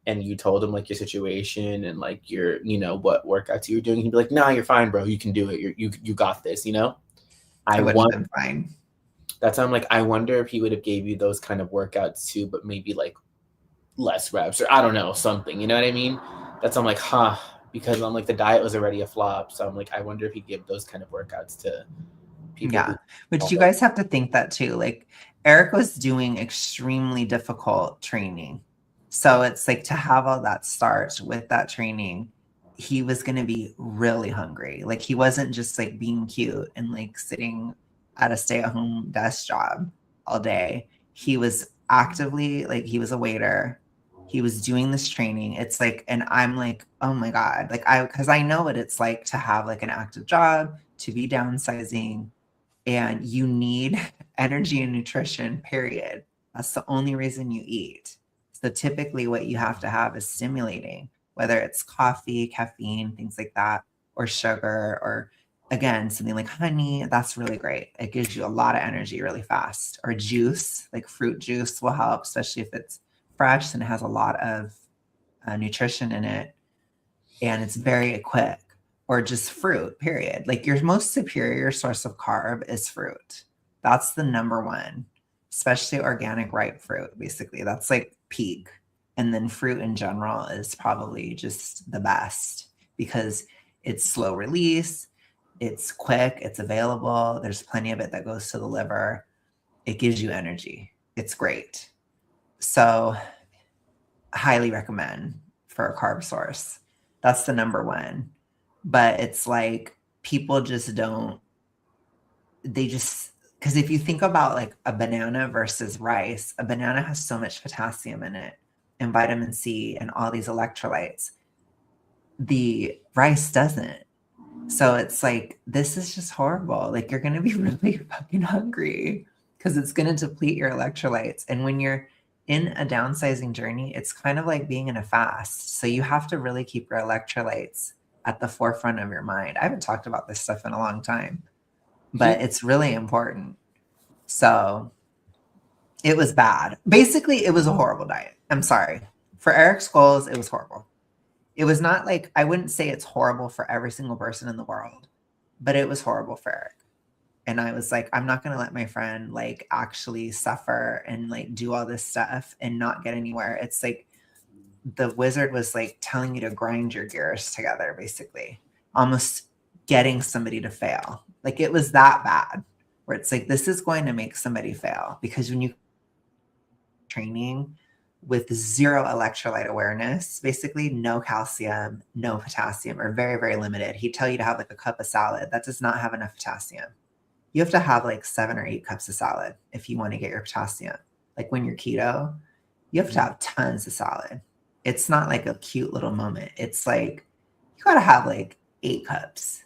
and you told him like your situation and like your, what workouts you were doing. He'd be like, nah, you're fine, bro. You can do it. You got this, I It wouldn't want have been fine. that's why I'm like, I wonder if he would have gave you those kind of workouts too, but maybe like less reps or I don't know, something. You know what I mean? That's I'm like, huh, because I'm like the diet was already a flop. So I'm like, I wonder if he give those kind of workouts to people Yeah. who But you guys have to think that too. Like Eric was doing extremely difficult training. So it's like to have all that start with that training, he was going to be really hungry. Like he wasn't just like being cute and like sitting at a stay-at-home desk job all day. He was actively like he was a waiter. He was doing this training. It's like, and I'm like, oh my God. Like because I know what it's like to have like an active job, to be downsizing, and you need energy and nutrition, period. That's the only reason you eat. So typically what you have to have is stimulating, whether it's coffee, caffeine, things like that, or sugar, or again, something like honey. That's really great. It gives you a lot of energy really fast. Or juice, like fruit juice will help, especially if it's fresh and it has a lot of nutrition in it and it's very quick. Or just fruit, period. Like your most superior source of carb is fruit. That's the number one, especially organic ripe fruit, basically. That's like peak. And then fruit in general is probably just the best because it's slow release, it's quick, it's available. There's plenty of it that goes to the liver. It gives you energy. It's great. So, highly recommend for a carb source. That's the number one. But it's like people just don't, they just, because if you think about like a banana versus rice, a banana has so much potassium in it and vitamin C and all these electrolytes. The rice doesn't. So it's like, this is just horrible. Like you're going to be really fucking hungry because it's going to deplete your electrolytes. And when you're in a downsizing journey, it's kind of like being in a fast. So you have to really keep your electrolytes at the forefront of your mind. I haven't talked about this stuff in a long time, but it's really important. So it was bad. Basically, it was a horrible diet. I'm sorry. For Eric's goals, it was horrible. It was not like, I wouldn't say it's horrible for every single person in the world, but it was horrible for Eric. And I was like, I'm not going to let my friend like actually suffer and like do all this stuff and not get anywhere. It's like the wizard was like telling you to grind your gears together, basically, almost getting somebody to fail. Like it was that bad, where it's like, this is going to make somebody fail because when you training with zero electrolyte awareness, basically no calcium, no potassium, or very, very limited. He'd tell you to have like a cup of salad. That does not have enough potassium. You have to have like 7 or 8 cups of salad if you want to get your potassium. Like when you're keto, you have to have tons of salad. It's not like a cute little moment. It's like you got to have like 8 cups,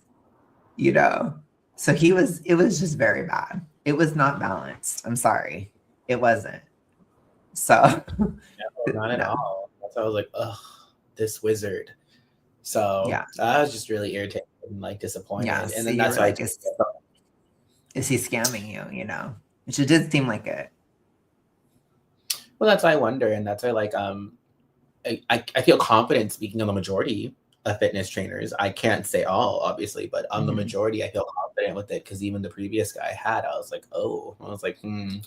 you know? So it was just very bad. It was not balanced. I'm sorry. It wasn't. So, No, not at no. all. That's why I was like, ugh, this wizard. So Yeah. I was just really irritated and like Yeah. disappointed. And So then you that's were why I like, just is he scamming you? You know, which it did seem like it. well, that's why I wonder, and that's why like I feel confident speaking on the majority of fitness trainers. I can't say all, obviously, but on the majority, I feel confident with it because even the previous guy I had, I was like, oh, I was like, and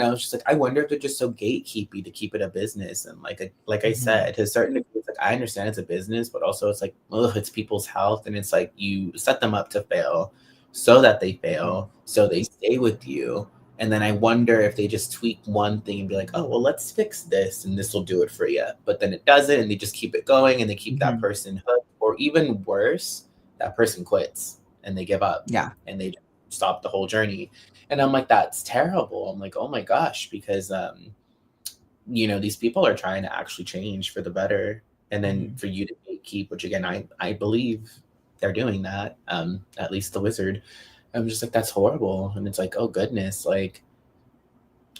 I was just like, I wonder if they're just so gatekeepy to keep it a business. And like I said, to a certain degree, it's like I understand it's a business, but also it's like, ugh, it's people's health, and it's like you set them up to fail, so that they fail, so they stay with you. And then I wonder if they just tweak one thing and be like, oh, well, let's fix this and this will do it for you. But then it doesn't, and they just keep it going and they keep that person hooked. Or even worse, that person quits and they give up. Yeah. And they stop the whole journey. And I'm like, that's terrible. I'm like, oh my gosh, because, these people are trying to actually change for the better. And then for you to keep, which again, I believe they're doing that, at least the wizard. I'm just like, that's horrible. And it's like, oh goodness. Like,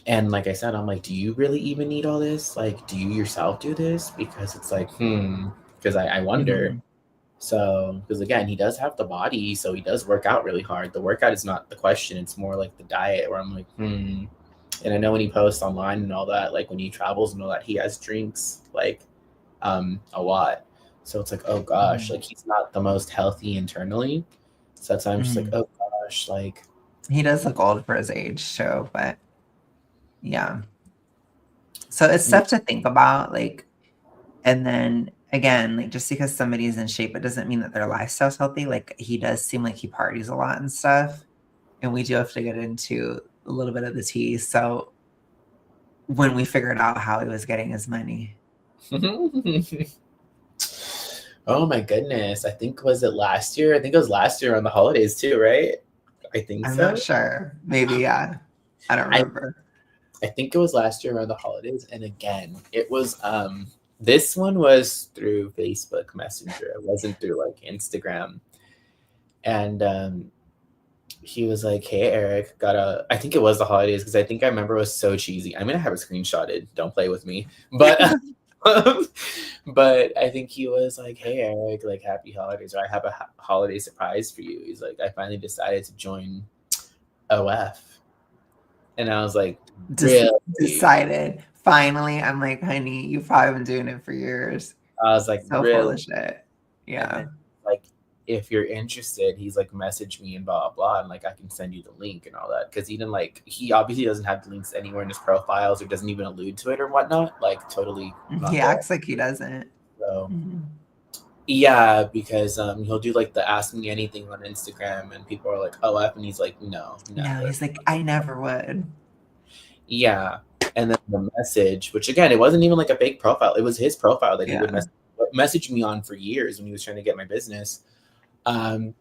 and like I said, I'm like, do you really even need all this? Like, do you yourself do this? Because it's like, because I wonder. So, because again, he does have the body, so he does work out really hard. The workout is not the question. It's more like the diet where I'm like, And I know when he posts online and all that, like when he travels and all that, he has drinks like a lot. So it's like, oh gosh, like he's not the most healthy internally. So that's why I'm just like, oh gosh, like he does look old for his age too, but yeah. So it's stuff to think about, like, and then again, like just because somebody's in shape, it doesn't mean that their lifestyle's healthy. Like he does seem like he parties a lot and stuff. And we do have to get into a little bit of the tea. So when we figured out how he was getting his money. Oh my goodness. Was it last year? I think it was last year on the holidays too, right? I'm not sure. Maybe, yeah. I don't remember. I think it was last year around the holidays. And again, it was this one was through Facebook Messenger. It wasn't through like Instagram. And he was like, hey Eric, I think it was the holidays, because I think I remember it was so cheesy. I'm gonna have it screenshotted. Don't play with me. But but I think he was like, hey Eric, like happy holidays, or I have a holiday surprise for you. He's like, I finally decided to join OF. And I was like, really? Decided. Finally. I'm like, honey, you've probably been doing it for years. I was like, so really? Full of shit. Yeah. Then, like, if you're interested, he's like, message me and blah, blah, blah. And like, I can send you the link and all that. Because he obviously doesn't have the links anywhere in his profiles or doesn't even allude to it or whatnot. Like, totally. He acts like he doesn't. So, yeah, because he'll do like the ask me anything on Instagram and people are like, oh, and he's like, no. He's like, I never would. Yeah. And then the message, which again, it wasn't even like a fake profile. It was his profile that he would message me on for years when he was trying to get my business. And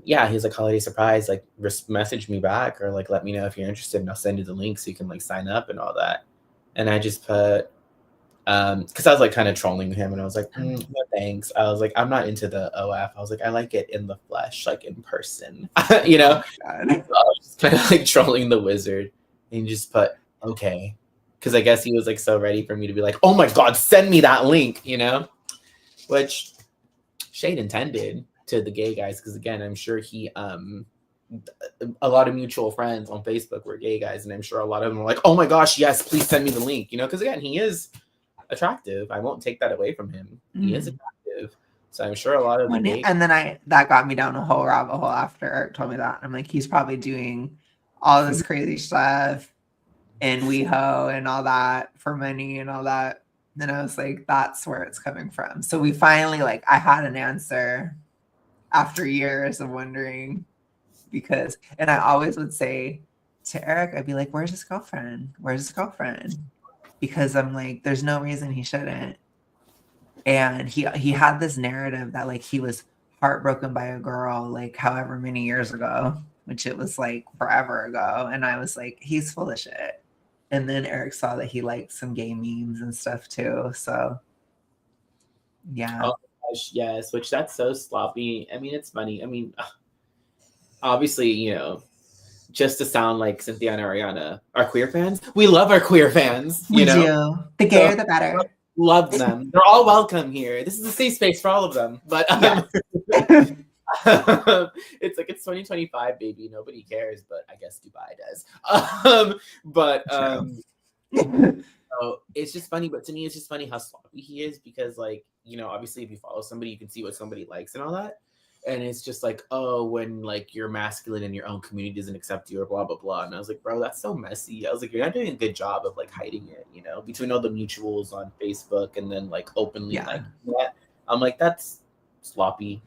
yeah, he's like, holiday surprise, like message me back or like, let me know if you're interested and I'll send you the link so you can like sign up and all that. And I just put, because I was like kind of trolling him and I was like, no thanks. I was like, I'm not into the OF. I was like, I like it in the flesh, like in person, you know? So I was just kind of like trolling the wizard and just put, okay. Because I guess he was like so ready for me to be like, oh my God, send me that link, you know? Which shade intended to the gay guys. Because again, I'm sure he, a lot of mutual friends on Facebook were gay guys. And I'm sure a lot of them were like, oh my gosh, yes, please send me the link, you know? Because again, he is attractive. I won't take that away from him. He is attractive. So I'm sure a lot of the and then that got me down a whole rabbit hole after Eric told me that. I'm like, he's probably doing all this crazy stuff and WeHo and all that for money and all that. And I was like, that's where it's coming from. So we finally, like, I had an answer after years of wondering and I always would say to Eric, I'd be like, where's his girlfriend? Where's his girlfriend? Because I'm like, there's no reason he shouldn't. And he had this narrative that like he was heartbroken by a girl like however many years ago, which it was like forever ago. And I was like, he's full of shit. And then Eric saw that he liked some gay memes and stuff too. So yeah. Oh gosh, yes, which that's so sloppy. I mean, it's funny. I mean, obviously, you know, just to sound like Cynthia and Ariana, our queer fans. We love our queer fans. We do. The gayer, the better. Love them. They're all welcome here. This is a safe space for all of them. But it's like it's 2025, baby. Nobody cares, but I guess Dubai does. So it's just funny, but to me, it's just funny how sloppy he is because, like, you know, obviously, if you follow somebody, you can see what somebody likes and all that. And it's just like, oh, when like you're masculine and your own community doesn't accept you or blah blah blah. And I was like, bro, that's so messy. I was like, you're not doing a good job of like hiding it, you know, between all the mutuals on Facebook and then like openly Yeah. like that. I'm like, that's sloppy.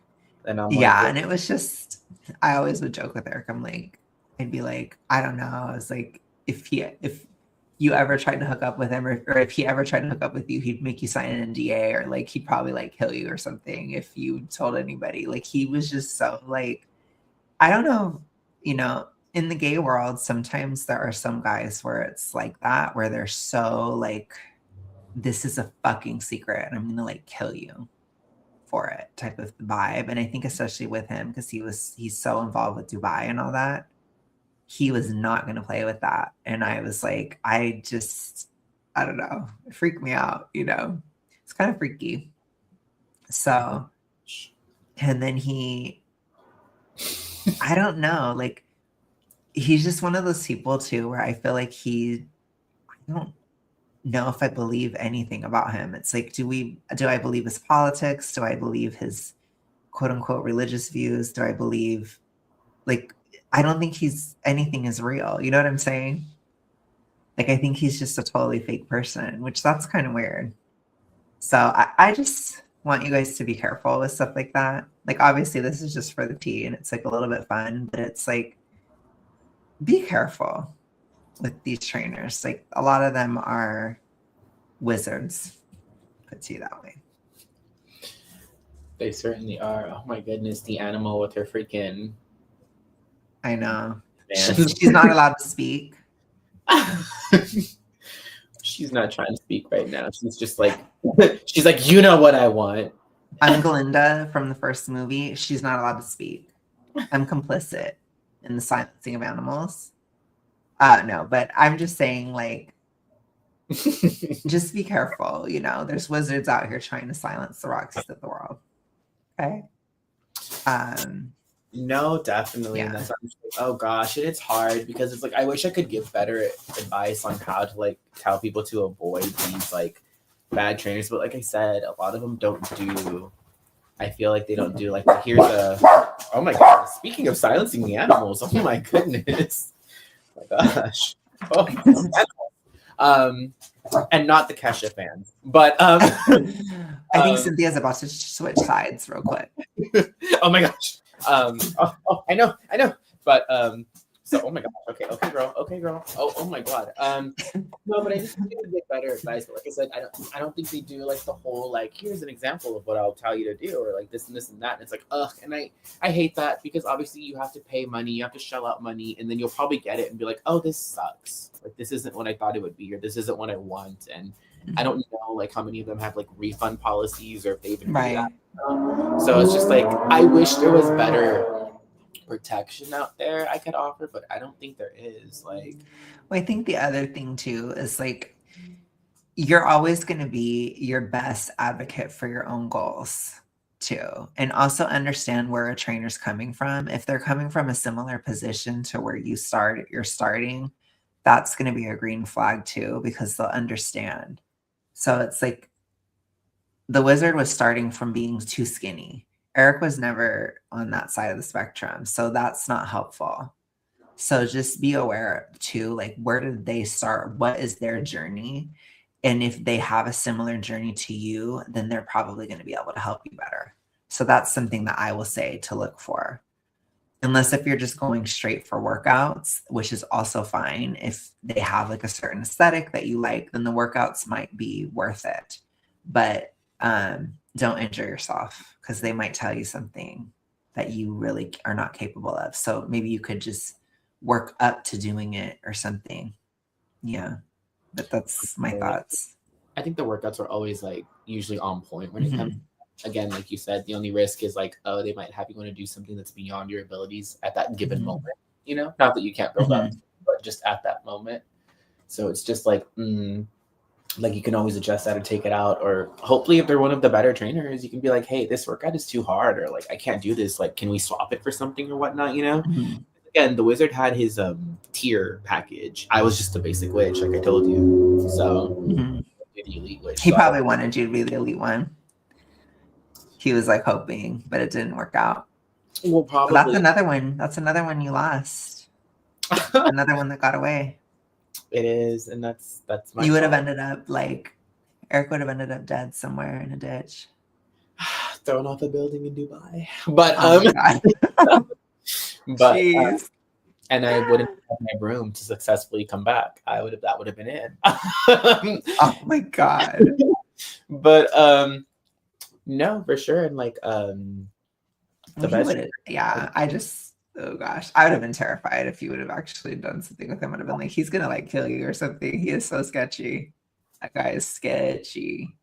And I'm like, Yeah, well, and it was just I always would joke with Eric. I'm like, I'd be like, I don't know. I was like, if you ever tried to hook up with him, or if he ever tried to hook up with you, he'd make you sign an NDA, or like he'd probably like kill you or something if you told anybody. Like he was just so like, I don't know, you know, in the gay world, sometimes there are some guys where it's like that, where they're so like, this is a fucking secret and I'm gonna like kill you for it type of vibe. And I think especially with him, because he's so involved with Dubai and all that, he was not going to play with that. And I was like, I don't know, it freaked me out, you know. It's kind of freaky. So, and then I don't know, like he's just one of those people too where I feel like I don't know if I believe anything about him. It's like, do I believe his politics? Do I believe his quote unquote religious views? Do I believe, like, I don't think anything is real. You know what I'm saying? Like, I think he's just a totally fake person, which that's kind of weird. So I just want you guys to be careful with stuff like that. Like, obviously this is just for the tea and it's like a little bit fun, but it's like, be careful with these trainers. Like a lot of them are wizards, put to you that way. they certainly are. Oh my goodness, the animal with her freaking. I know. She's not allowed to speak. She's not trying to speak right now. She's just like, she's like, you know what I want. I'm Glinda from the first movie. She's not allowed to speak. I'm complicit in the silencing of animals. No, but I'm just saying, like, just be careful. You know, there's wizards out here trying to silence the Roxys of the world. Okay. No, definitely. Yeah. And that's why I'm just like, oh gosh, and it's hard because it's like I wish I could give better advice on how to like tell people to avoid these like bad trainers. But like I said, a lot of them don't do. I feel like they don't do like here's a. Oh my god! Speaking of silencing the animals, oh my goodness, oh my gosh. Oh, and not the Kesha fans, but I think Cynthia's about to switch sides real quick. Oh my gosh. I know, but so oh my gosh, okay, girl. Oh my god. No, but I just need to get better advice. But like I said, I don't think they do like the whole like here's an example of what I'll tell you to do or like this and this and that. And it's like ugh, and I hate that because obviously you have to pay money, you have to shell out money, and then you'll probably get it and be like, oh, this sucks. Like this isn't what I thought it would be, or this isn't what I want, and I don't know like how many of them have like refund policies or if they even do that. So it's just like I wish there was better protection out there I could offer, but I don't think there is. Like, well, I think the other thing too is like you're always going to be your best advocate for your own goals too, and also understand where a trainer's coming from. If they're coming from a similar position to where you're starting, that's going to be a green flag too because they'll understand. So it's like the wizard was starting from being too skinny. Eric was never on that side of the spectrum. So that's not helpful. So just be aware too, like where did they start? What is their journey? And if they have a similar journey to you, then they're probably going to be able to help you better. So that's something that I will say to look for. Unless if you're just going straight for workouts, which is also fine. If they have like a certain aesthetic that you like, then the workouts might be worth it. But don't injure yourself because they might tell you something that you really are not capable of. So maybe you could just work up to doing it or something. Yeah. But that's my thoughts. I think the workouts are always like usually on point when it comes. Again, like you said, the only risk is like, oh, they might have you want to do something that's beyond your abilities at that given moment. You know, not that you can't build up, but just at that moment. So it's just like, like you can always adjust that or take it out, or hopefully if they're one of the better trainers, you can be like, hey, this workout is too hard, or like I can't do this. Like, can we swap it for something or whatnot? You know, again, the wizard had his tier package. I was just a basic witch, like I told you. So Mhm. the elite witch. He So probably wanted you to be the elite one. He was like hoping, but it didn't work out. well, So probably that's another one. That's another one you lost. Another one that got away. it is, and that's my. You would have fault. ended up like Eric would have ended up dead somewhere in a ditch. Thrown off a building in Dubai, but Oh my god. but Jeez. and I wouldn't have my broom to successfully come back. That would have been it. Oh my god. But no, for sure, and like the He best. would have, yeah. Oh gosh. I would have been terrified if you would have actually done something with him. I would have been like, he's gonna like kill you or something. He is so sketchy. That guy is sketchy.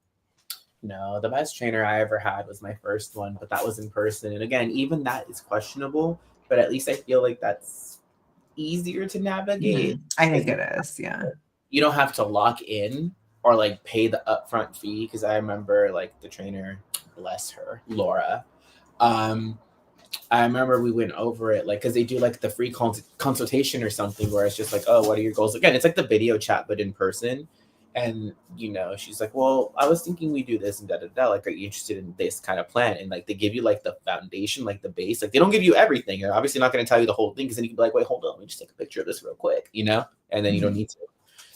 No, the best trainer I ever had was my first one, but that was in person. And again, even that is questionable, but at least I feel like that's easier to navigate. I think it is, yeah. You don't have to lock in or like pay the upfront fee. Cause I remember like the trainer, bless her, Laura. I remember we went over it like because they do like the free consultation or something where it's just like, oh, what are your goals? Again, it's like the video chat, but in person. And she's like, well, I was thinking we do this and da da da. Like, are you interested in this kind of plan? And like they give you like the foundation, like the base. Like they don't give you everything. They're obviously not going to tell you the whole thing because then you can be like, wait, hold on, let me just take a picture of this real quick, and then you don't need to.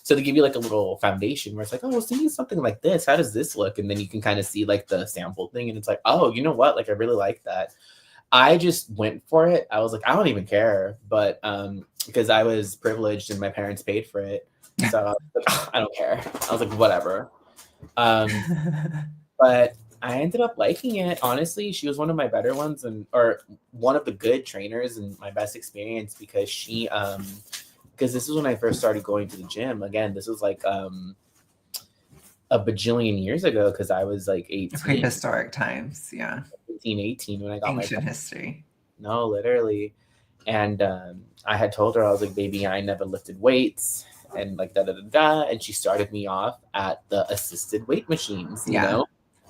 So they give you like a little foundation where it's like, oh, I was thinking something like this. How does this look? And then you can kind of see like the sample thing, and it's like, oh, you know what? Like I really like that. I just went for it. I was like, I don't even care, but because I was privileged and my parents paid for it, so I was like, I don't care. I was like, whatever. But I ended up liking it. Honestly, she was one of my better ones, or one of the good trainers and my best experience because she because this is when I first started going to the gym. Again, this was like a bajillion years ago because I was like 18. Prehistoric times, yeah. 18 when I got ancient history. No, literally. And I had told her, I was like, baby, I never lifted weights and like da da da da. And she started me off at the assisted weight machines,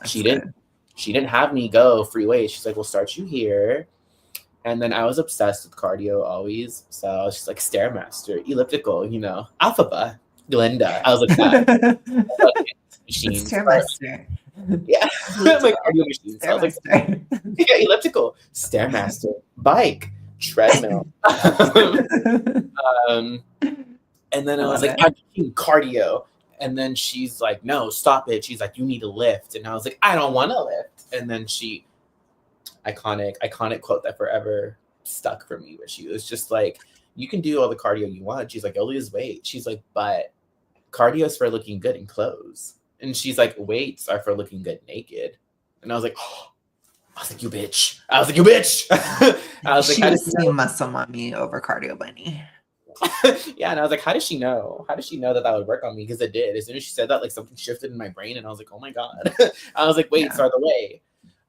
She didn't have me go free weights. She's like, we'll start you here. And then I was obsessed with cardio always. So I was just like Stairmaster, elliptical, Alphaba, Glenda. I was like that. Machines. Stairmaster. Yeah. Like cardio machines. So I was like, yeah, elliptical, Stairmaster, bike, treadmill. And then I was like, I'm doing cardio. And then she's like, no, stop it. She's like, you need to lift. And I was like, I don't want to lift. And then iconic quote that forever stuck for me, where she was just like, you can do all the cardio you want. She's like, go lose weight. She's like, but cardio is for looking good in clothes. And she's like, weights are for looking good naked. And I was like, oh. I was like, you bitch. I was like, you bitch. I was like, she was Team Muscle Mommy over Cardio Bunny. Yeah, and I was like, how does she know? How does she know that would work on me? Because it did. As soon as she said that, like something shifted in my brain, and I was like, oh my god. I was like, weights are the way.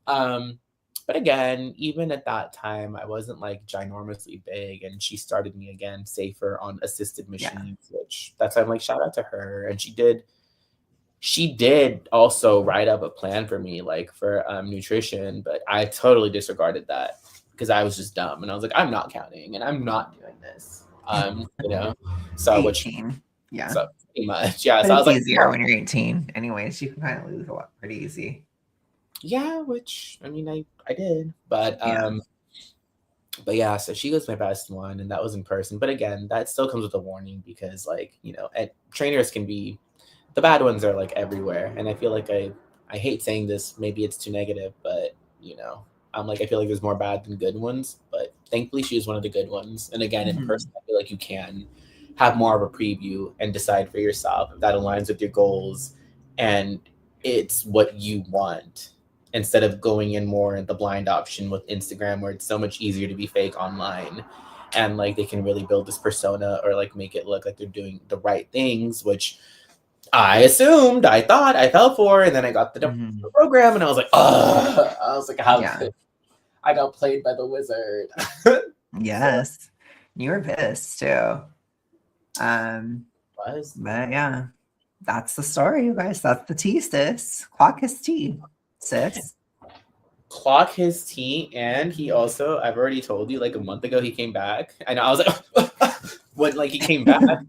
But again, even at that time, I wasn't like ginormously big, and she started me again safer on assisted machines, which that's why I'm like, shout out to her. And she did also write up a plan for me, like for nutrition, but I totally disregarded that because I was just dumb, and I was like, I'm not counting, and I'm not doing this. So 18, so pretty much, yeah. But so I was like, easier when you're 18, anyways. You can kind of lose a lot pretty easy. Yeah, which I mean, I did, but yeah. So she was my best one, and that was in person. But again, that still comes with a warning because, like, and trainers can be. The bad ones are like everywhere, and I feel like I hate saying this. Maybe it's too negative, but I'm like, I feel like there's more bad than good ones. But thankfully, she was one of the good ones. And again, in person, I feel like you can have more of a preview and decide for yourself if that aligns with your goals and it's what you want, instead of going in more in the blind option with Instagram, where it's so much easier to be fake online, and like they can really build this persona or like make it look like they're doing the right things, which I assumed, I thought, I fell for, and then I got the program, and I was like, oh, I was like, how I got played by the wizard. Yes, you were pissed too. But yeah, that's the story, you guys. That's the tea, sis. Clock is tea, sis. clock his tea, and he also, I've already told you, like a month ago he came back. I know I was like when like he came back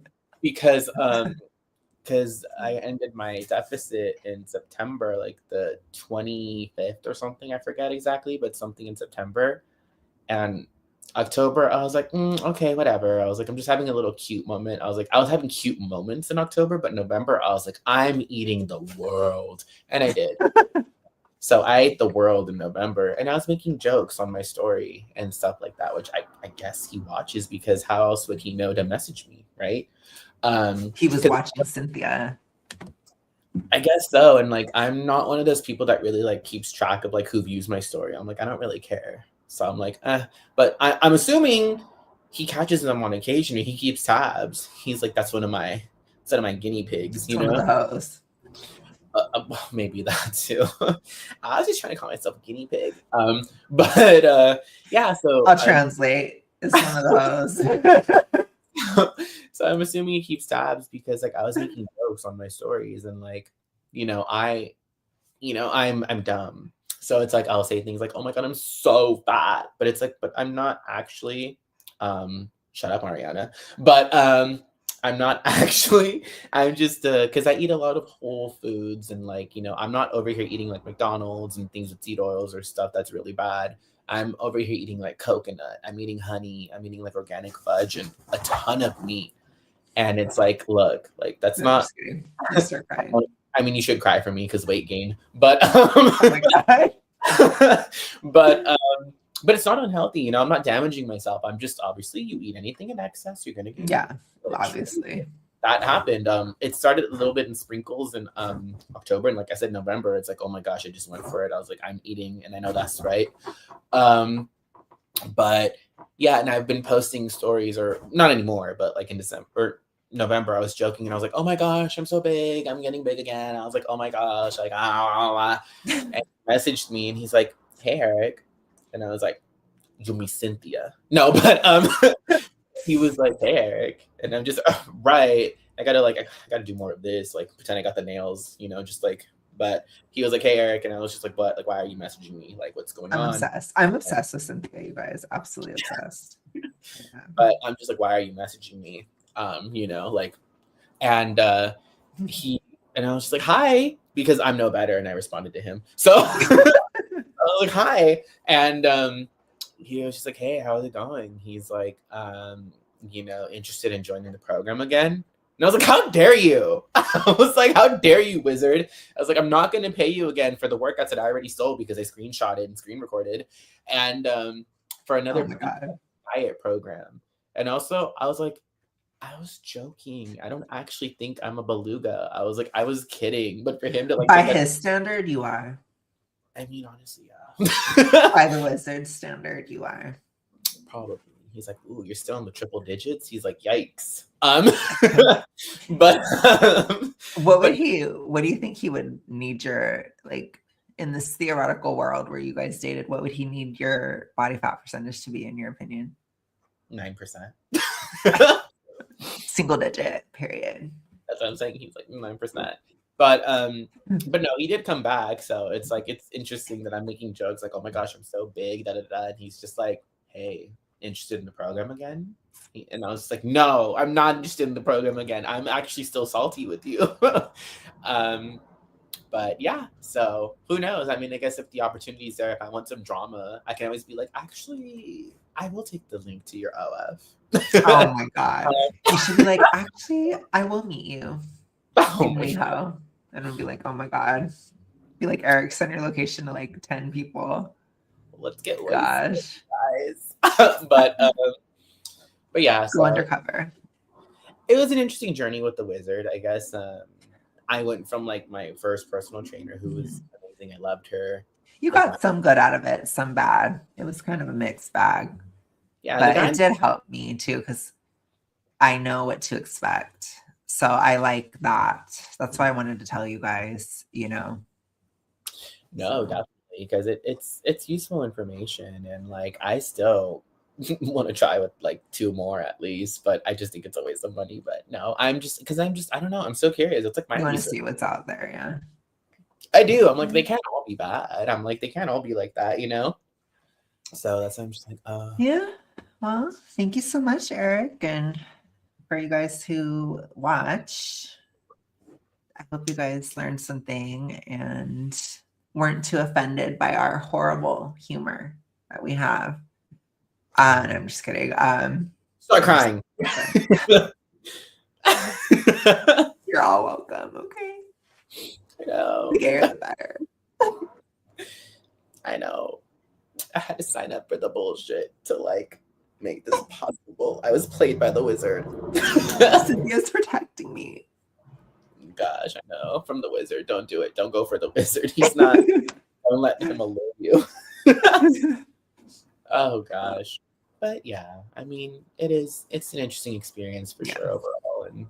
because I ended my deficit in September, like the 25th or something. I forget exactly, but something in September. And October, I was like, okay, whatever. I was like, I'm just having a little cute moment. I was like, I was having cute moments in October, but November, I was like, I'm eating the world. And I did. So I ate the world in November, and I was making jokes on my story and stuff like that, which I guess he watches because how else would he know to message me, right? He was watching Cynthia. I guess so. And like, I'm not one of those people that really like keeps track of like who views my story. I'm like, I don't really care. So I'm like, but I'm assuming he catches them on occasion and he keeps tabs. He's like, that's one of my guinea pigs, It's one of the hoes. Maybe that too. I was just trying to call myself a guinea pig. But yeah, so I'll translate. It's one of the hoes. So I'm assuming he keeps tabs because like I was making jokes on my stories and like, I'm dumb. So it's like I'll say things like, "Oh my god, I'm so fat," but it's like, but I'm not actually. Shut up, Mariana. But I'm not actually. I'm just because I eat a lot of whole foods and like I'm not over here eating like McDonald's and things with seed oils or stuff that's really bad. I'm over here eating like coconut. I'm eating honey. I'm eating like organic fudge and a ton of meat. And it's like, look, like that's not. Just kidding. I start crying. I mean, you should cry for me because weight gain, but Oh my god. but it's not unhealthy. I'm not damaging myself. I'm just obviously you eat anything in excess, you're gonna get Obviously. that happened. It started a little bit in sprinkles in October, and like I said, November. It's like, oh my gosh, I just went for it. I was like, I'm eating, and I know that's right. But yeah, and I've been posting stories, or not anymore, but like in December or November, I was joking and I was like, oh my gosh, I'm so big. I'm getting big again. I was like, oh my gosh, like, and he messaged me and he's like, hey, Eric. And I was like, you mean Cynthia? No, but he was like, hey, Eric. And I'm just, right. I gotta do more of this. Like, pretend I got the nails, just like, but he was like, hey, Eric. And I was just like, what? Like, why are you messaging me? Like, what's going on? I'm obsessed with Cynthia, you guys. Absolutely obsessed. Yeah. But I'm just like, why are you messaging me? Like, and I was just like, hi, because I'm no better. And I responded to him. So I was like, hi. And he was just like, hey, how's it going? He's like, interested in joining the program again. And I was like, how dare you? I was like, how dare you, wizard? I was like, I'm not going to pay you again for the workouts that I already sold because I screenshotted and screen recorded. And for another diet program. And also, I was like, I was joking. I don't actually think I'm a beluga. I was like, I was kidding. But for him to like, by his standard, you are. I mean, honestly, yeah. By the wizard standard, you are. Probably. He's like, ooh, you're still in the triple digits. He's like, yikes. But what do you think he would need your, like, in this theoretical world where you guys dated, what would he need your body fat percentage to be, in your opinion? 9%. Single digit, period. That's what I'm saying. He's like 9%. But no, he did come back. So it's like, it's interesting that I'm making jokes like, oh my gosh, I'm so big, da da da. And he's just like, hey, interested in the program again? And I was just like, no, I'm not interested in the program again. I'm actually still salty with you. But yeah, so who knows? I mean, I guess if the opportunity's there, if I want some drama, I can always be like, actually, I will take the link to your OF. Oh my god. You should be like, actually, I will meet you. Oh my god. And it'll be like, oh my god. Be like, Eric, send your location to like 10 people. Let's get gosh, guys. But yeah, so undercover. It was an interesting journey with the wizard, I guess. I went from like my first personal trainer who was amazing. I loved her. You got some good out of it, some bad. It was kind of a mixed bag. Yeah, but it did help me too because I know what to expect. So I like that. That's why I wanted to tell you guys, No, definitely, because it's useful information, and like I still want to try with like 2 more at least, but I just think it's a waste of money. But no, I don't know. I'm so curious. It's like you want to see what's out there, yeah. I do. I'm like, they can't all be bad. I'm like, they can't all be like that, you know? So that's why I'm just like, Yeah. Well, thank you so much, Eric. And for you guys who watch, I hope you guys learned something and weren't too offended by our horrible humor that we have. And I'm just kidding. start crying. You're all welcome. Okay. I know. The gayer, the better. I know. I had to sign up for the bullshit to like make this possible. I was played by the wizard. Cynthia's protecting me. Gosh, I know. From the wizard. Don't do it. Don't go for the wizard. He's not. Don't let him allure you. Oh gosh. But yeah, I mean, it's an interesting experience for sure overall, and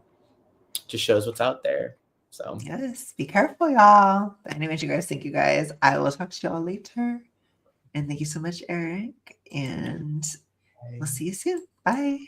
just shows what's out there. So yes, be careful, y'all. But anyways, you guys, thank you guys. I will talk to y'all later. And thank you so much, Eric. And we'll see you soon. Bye.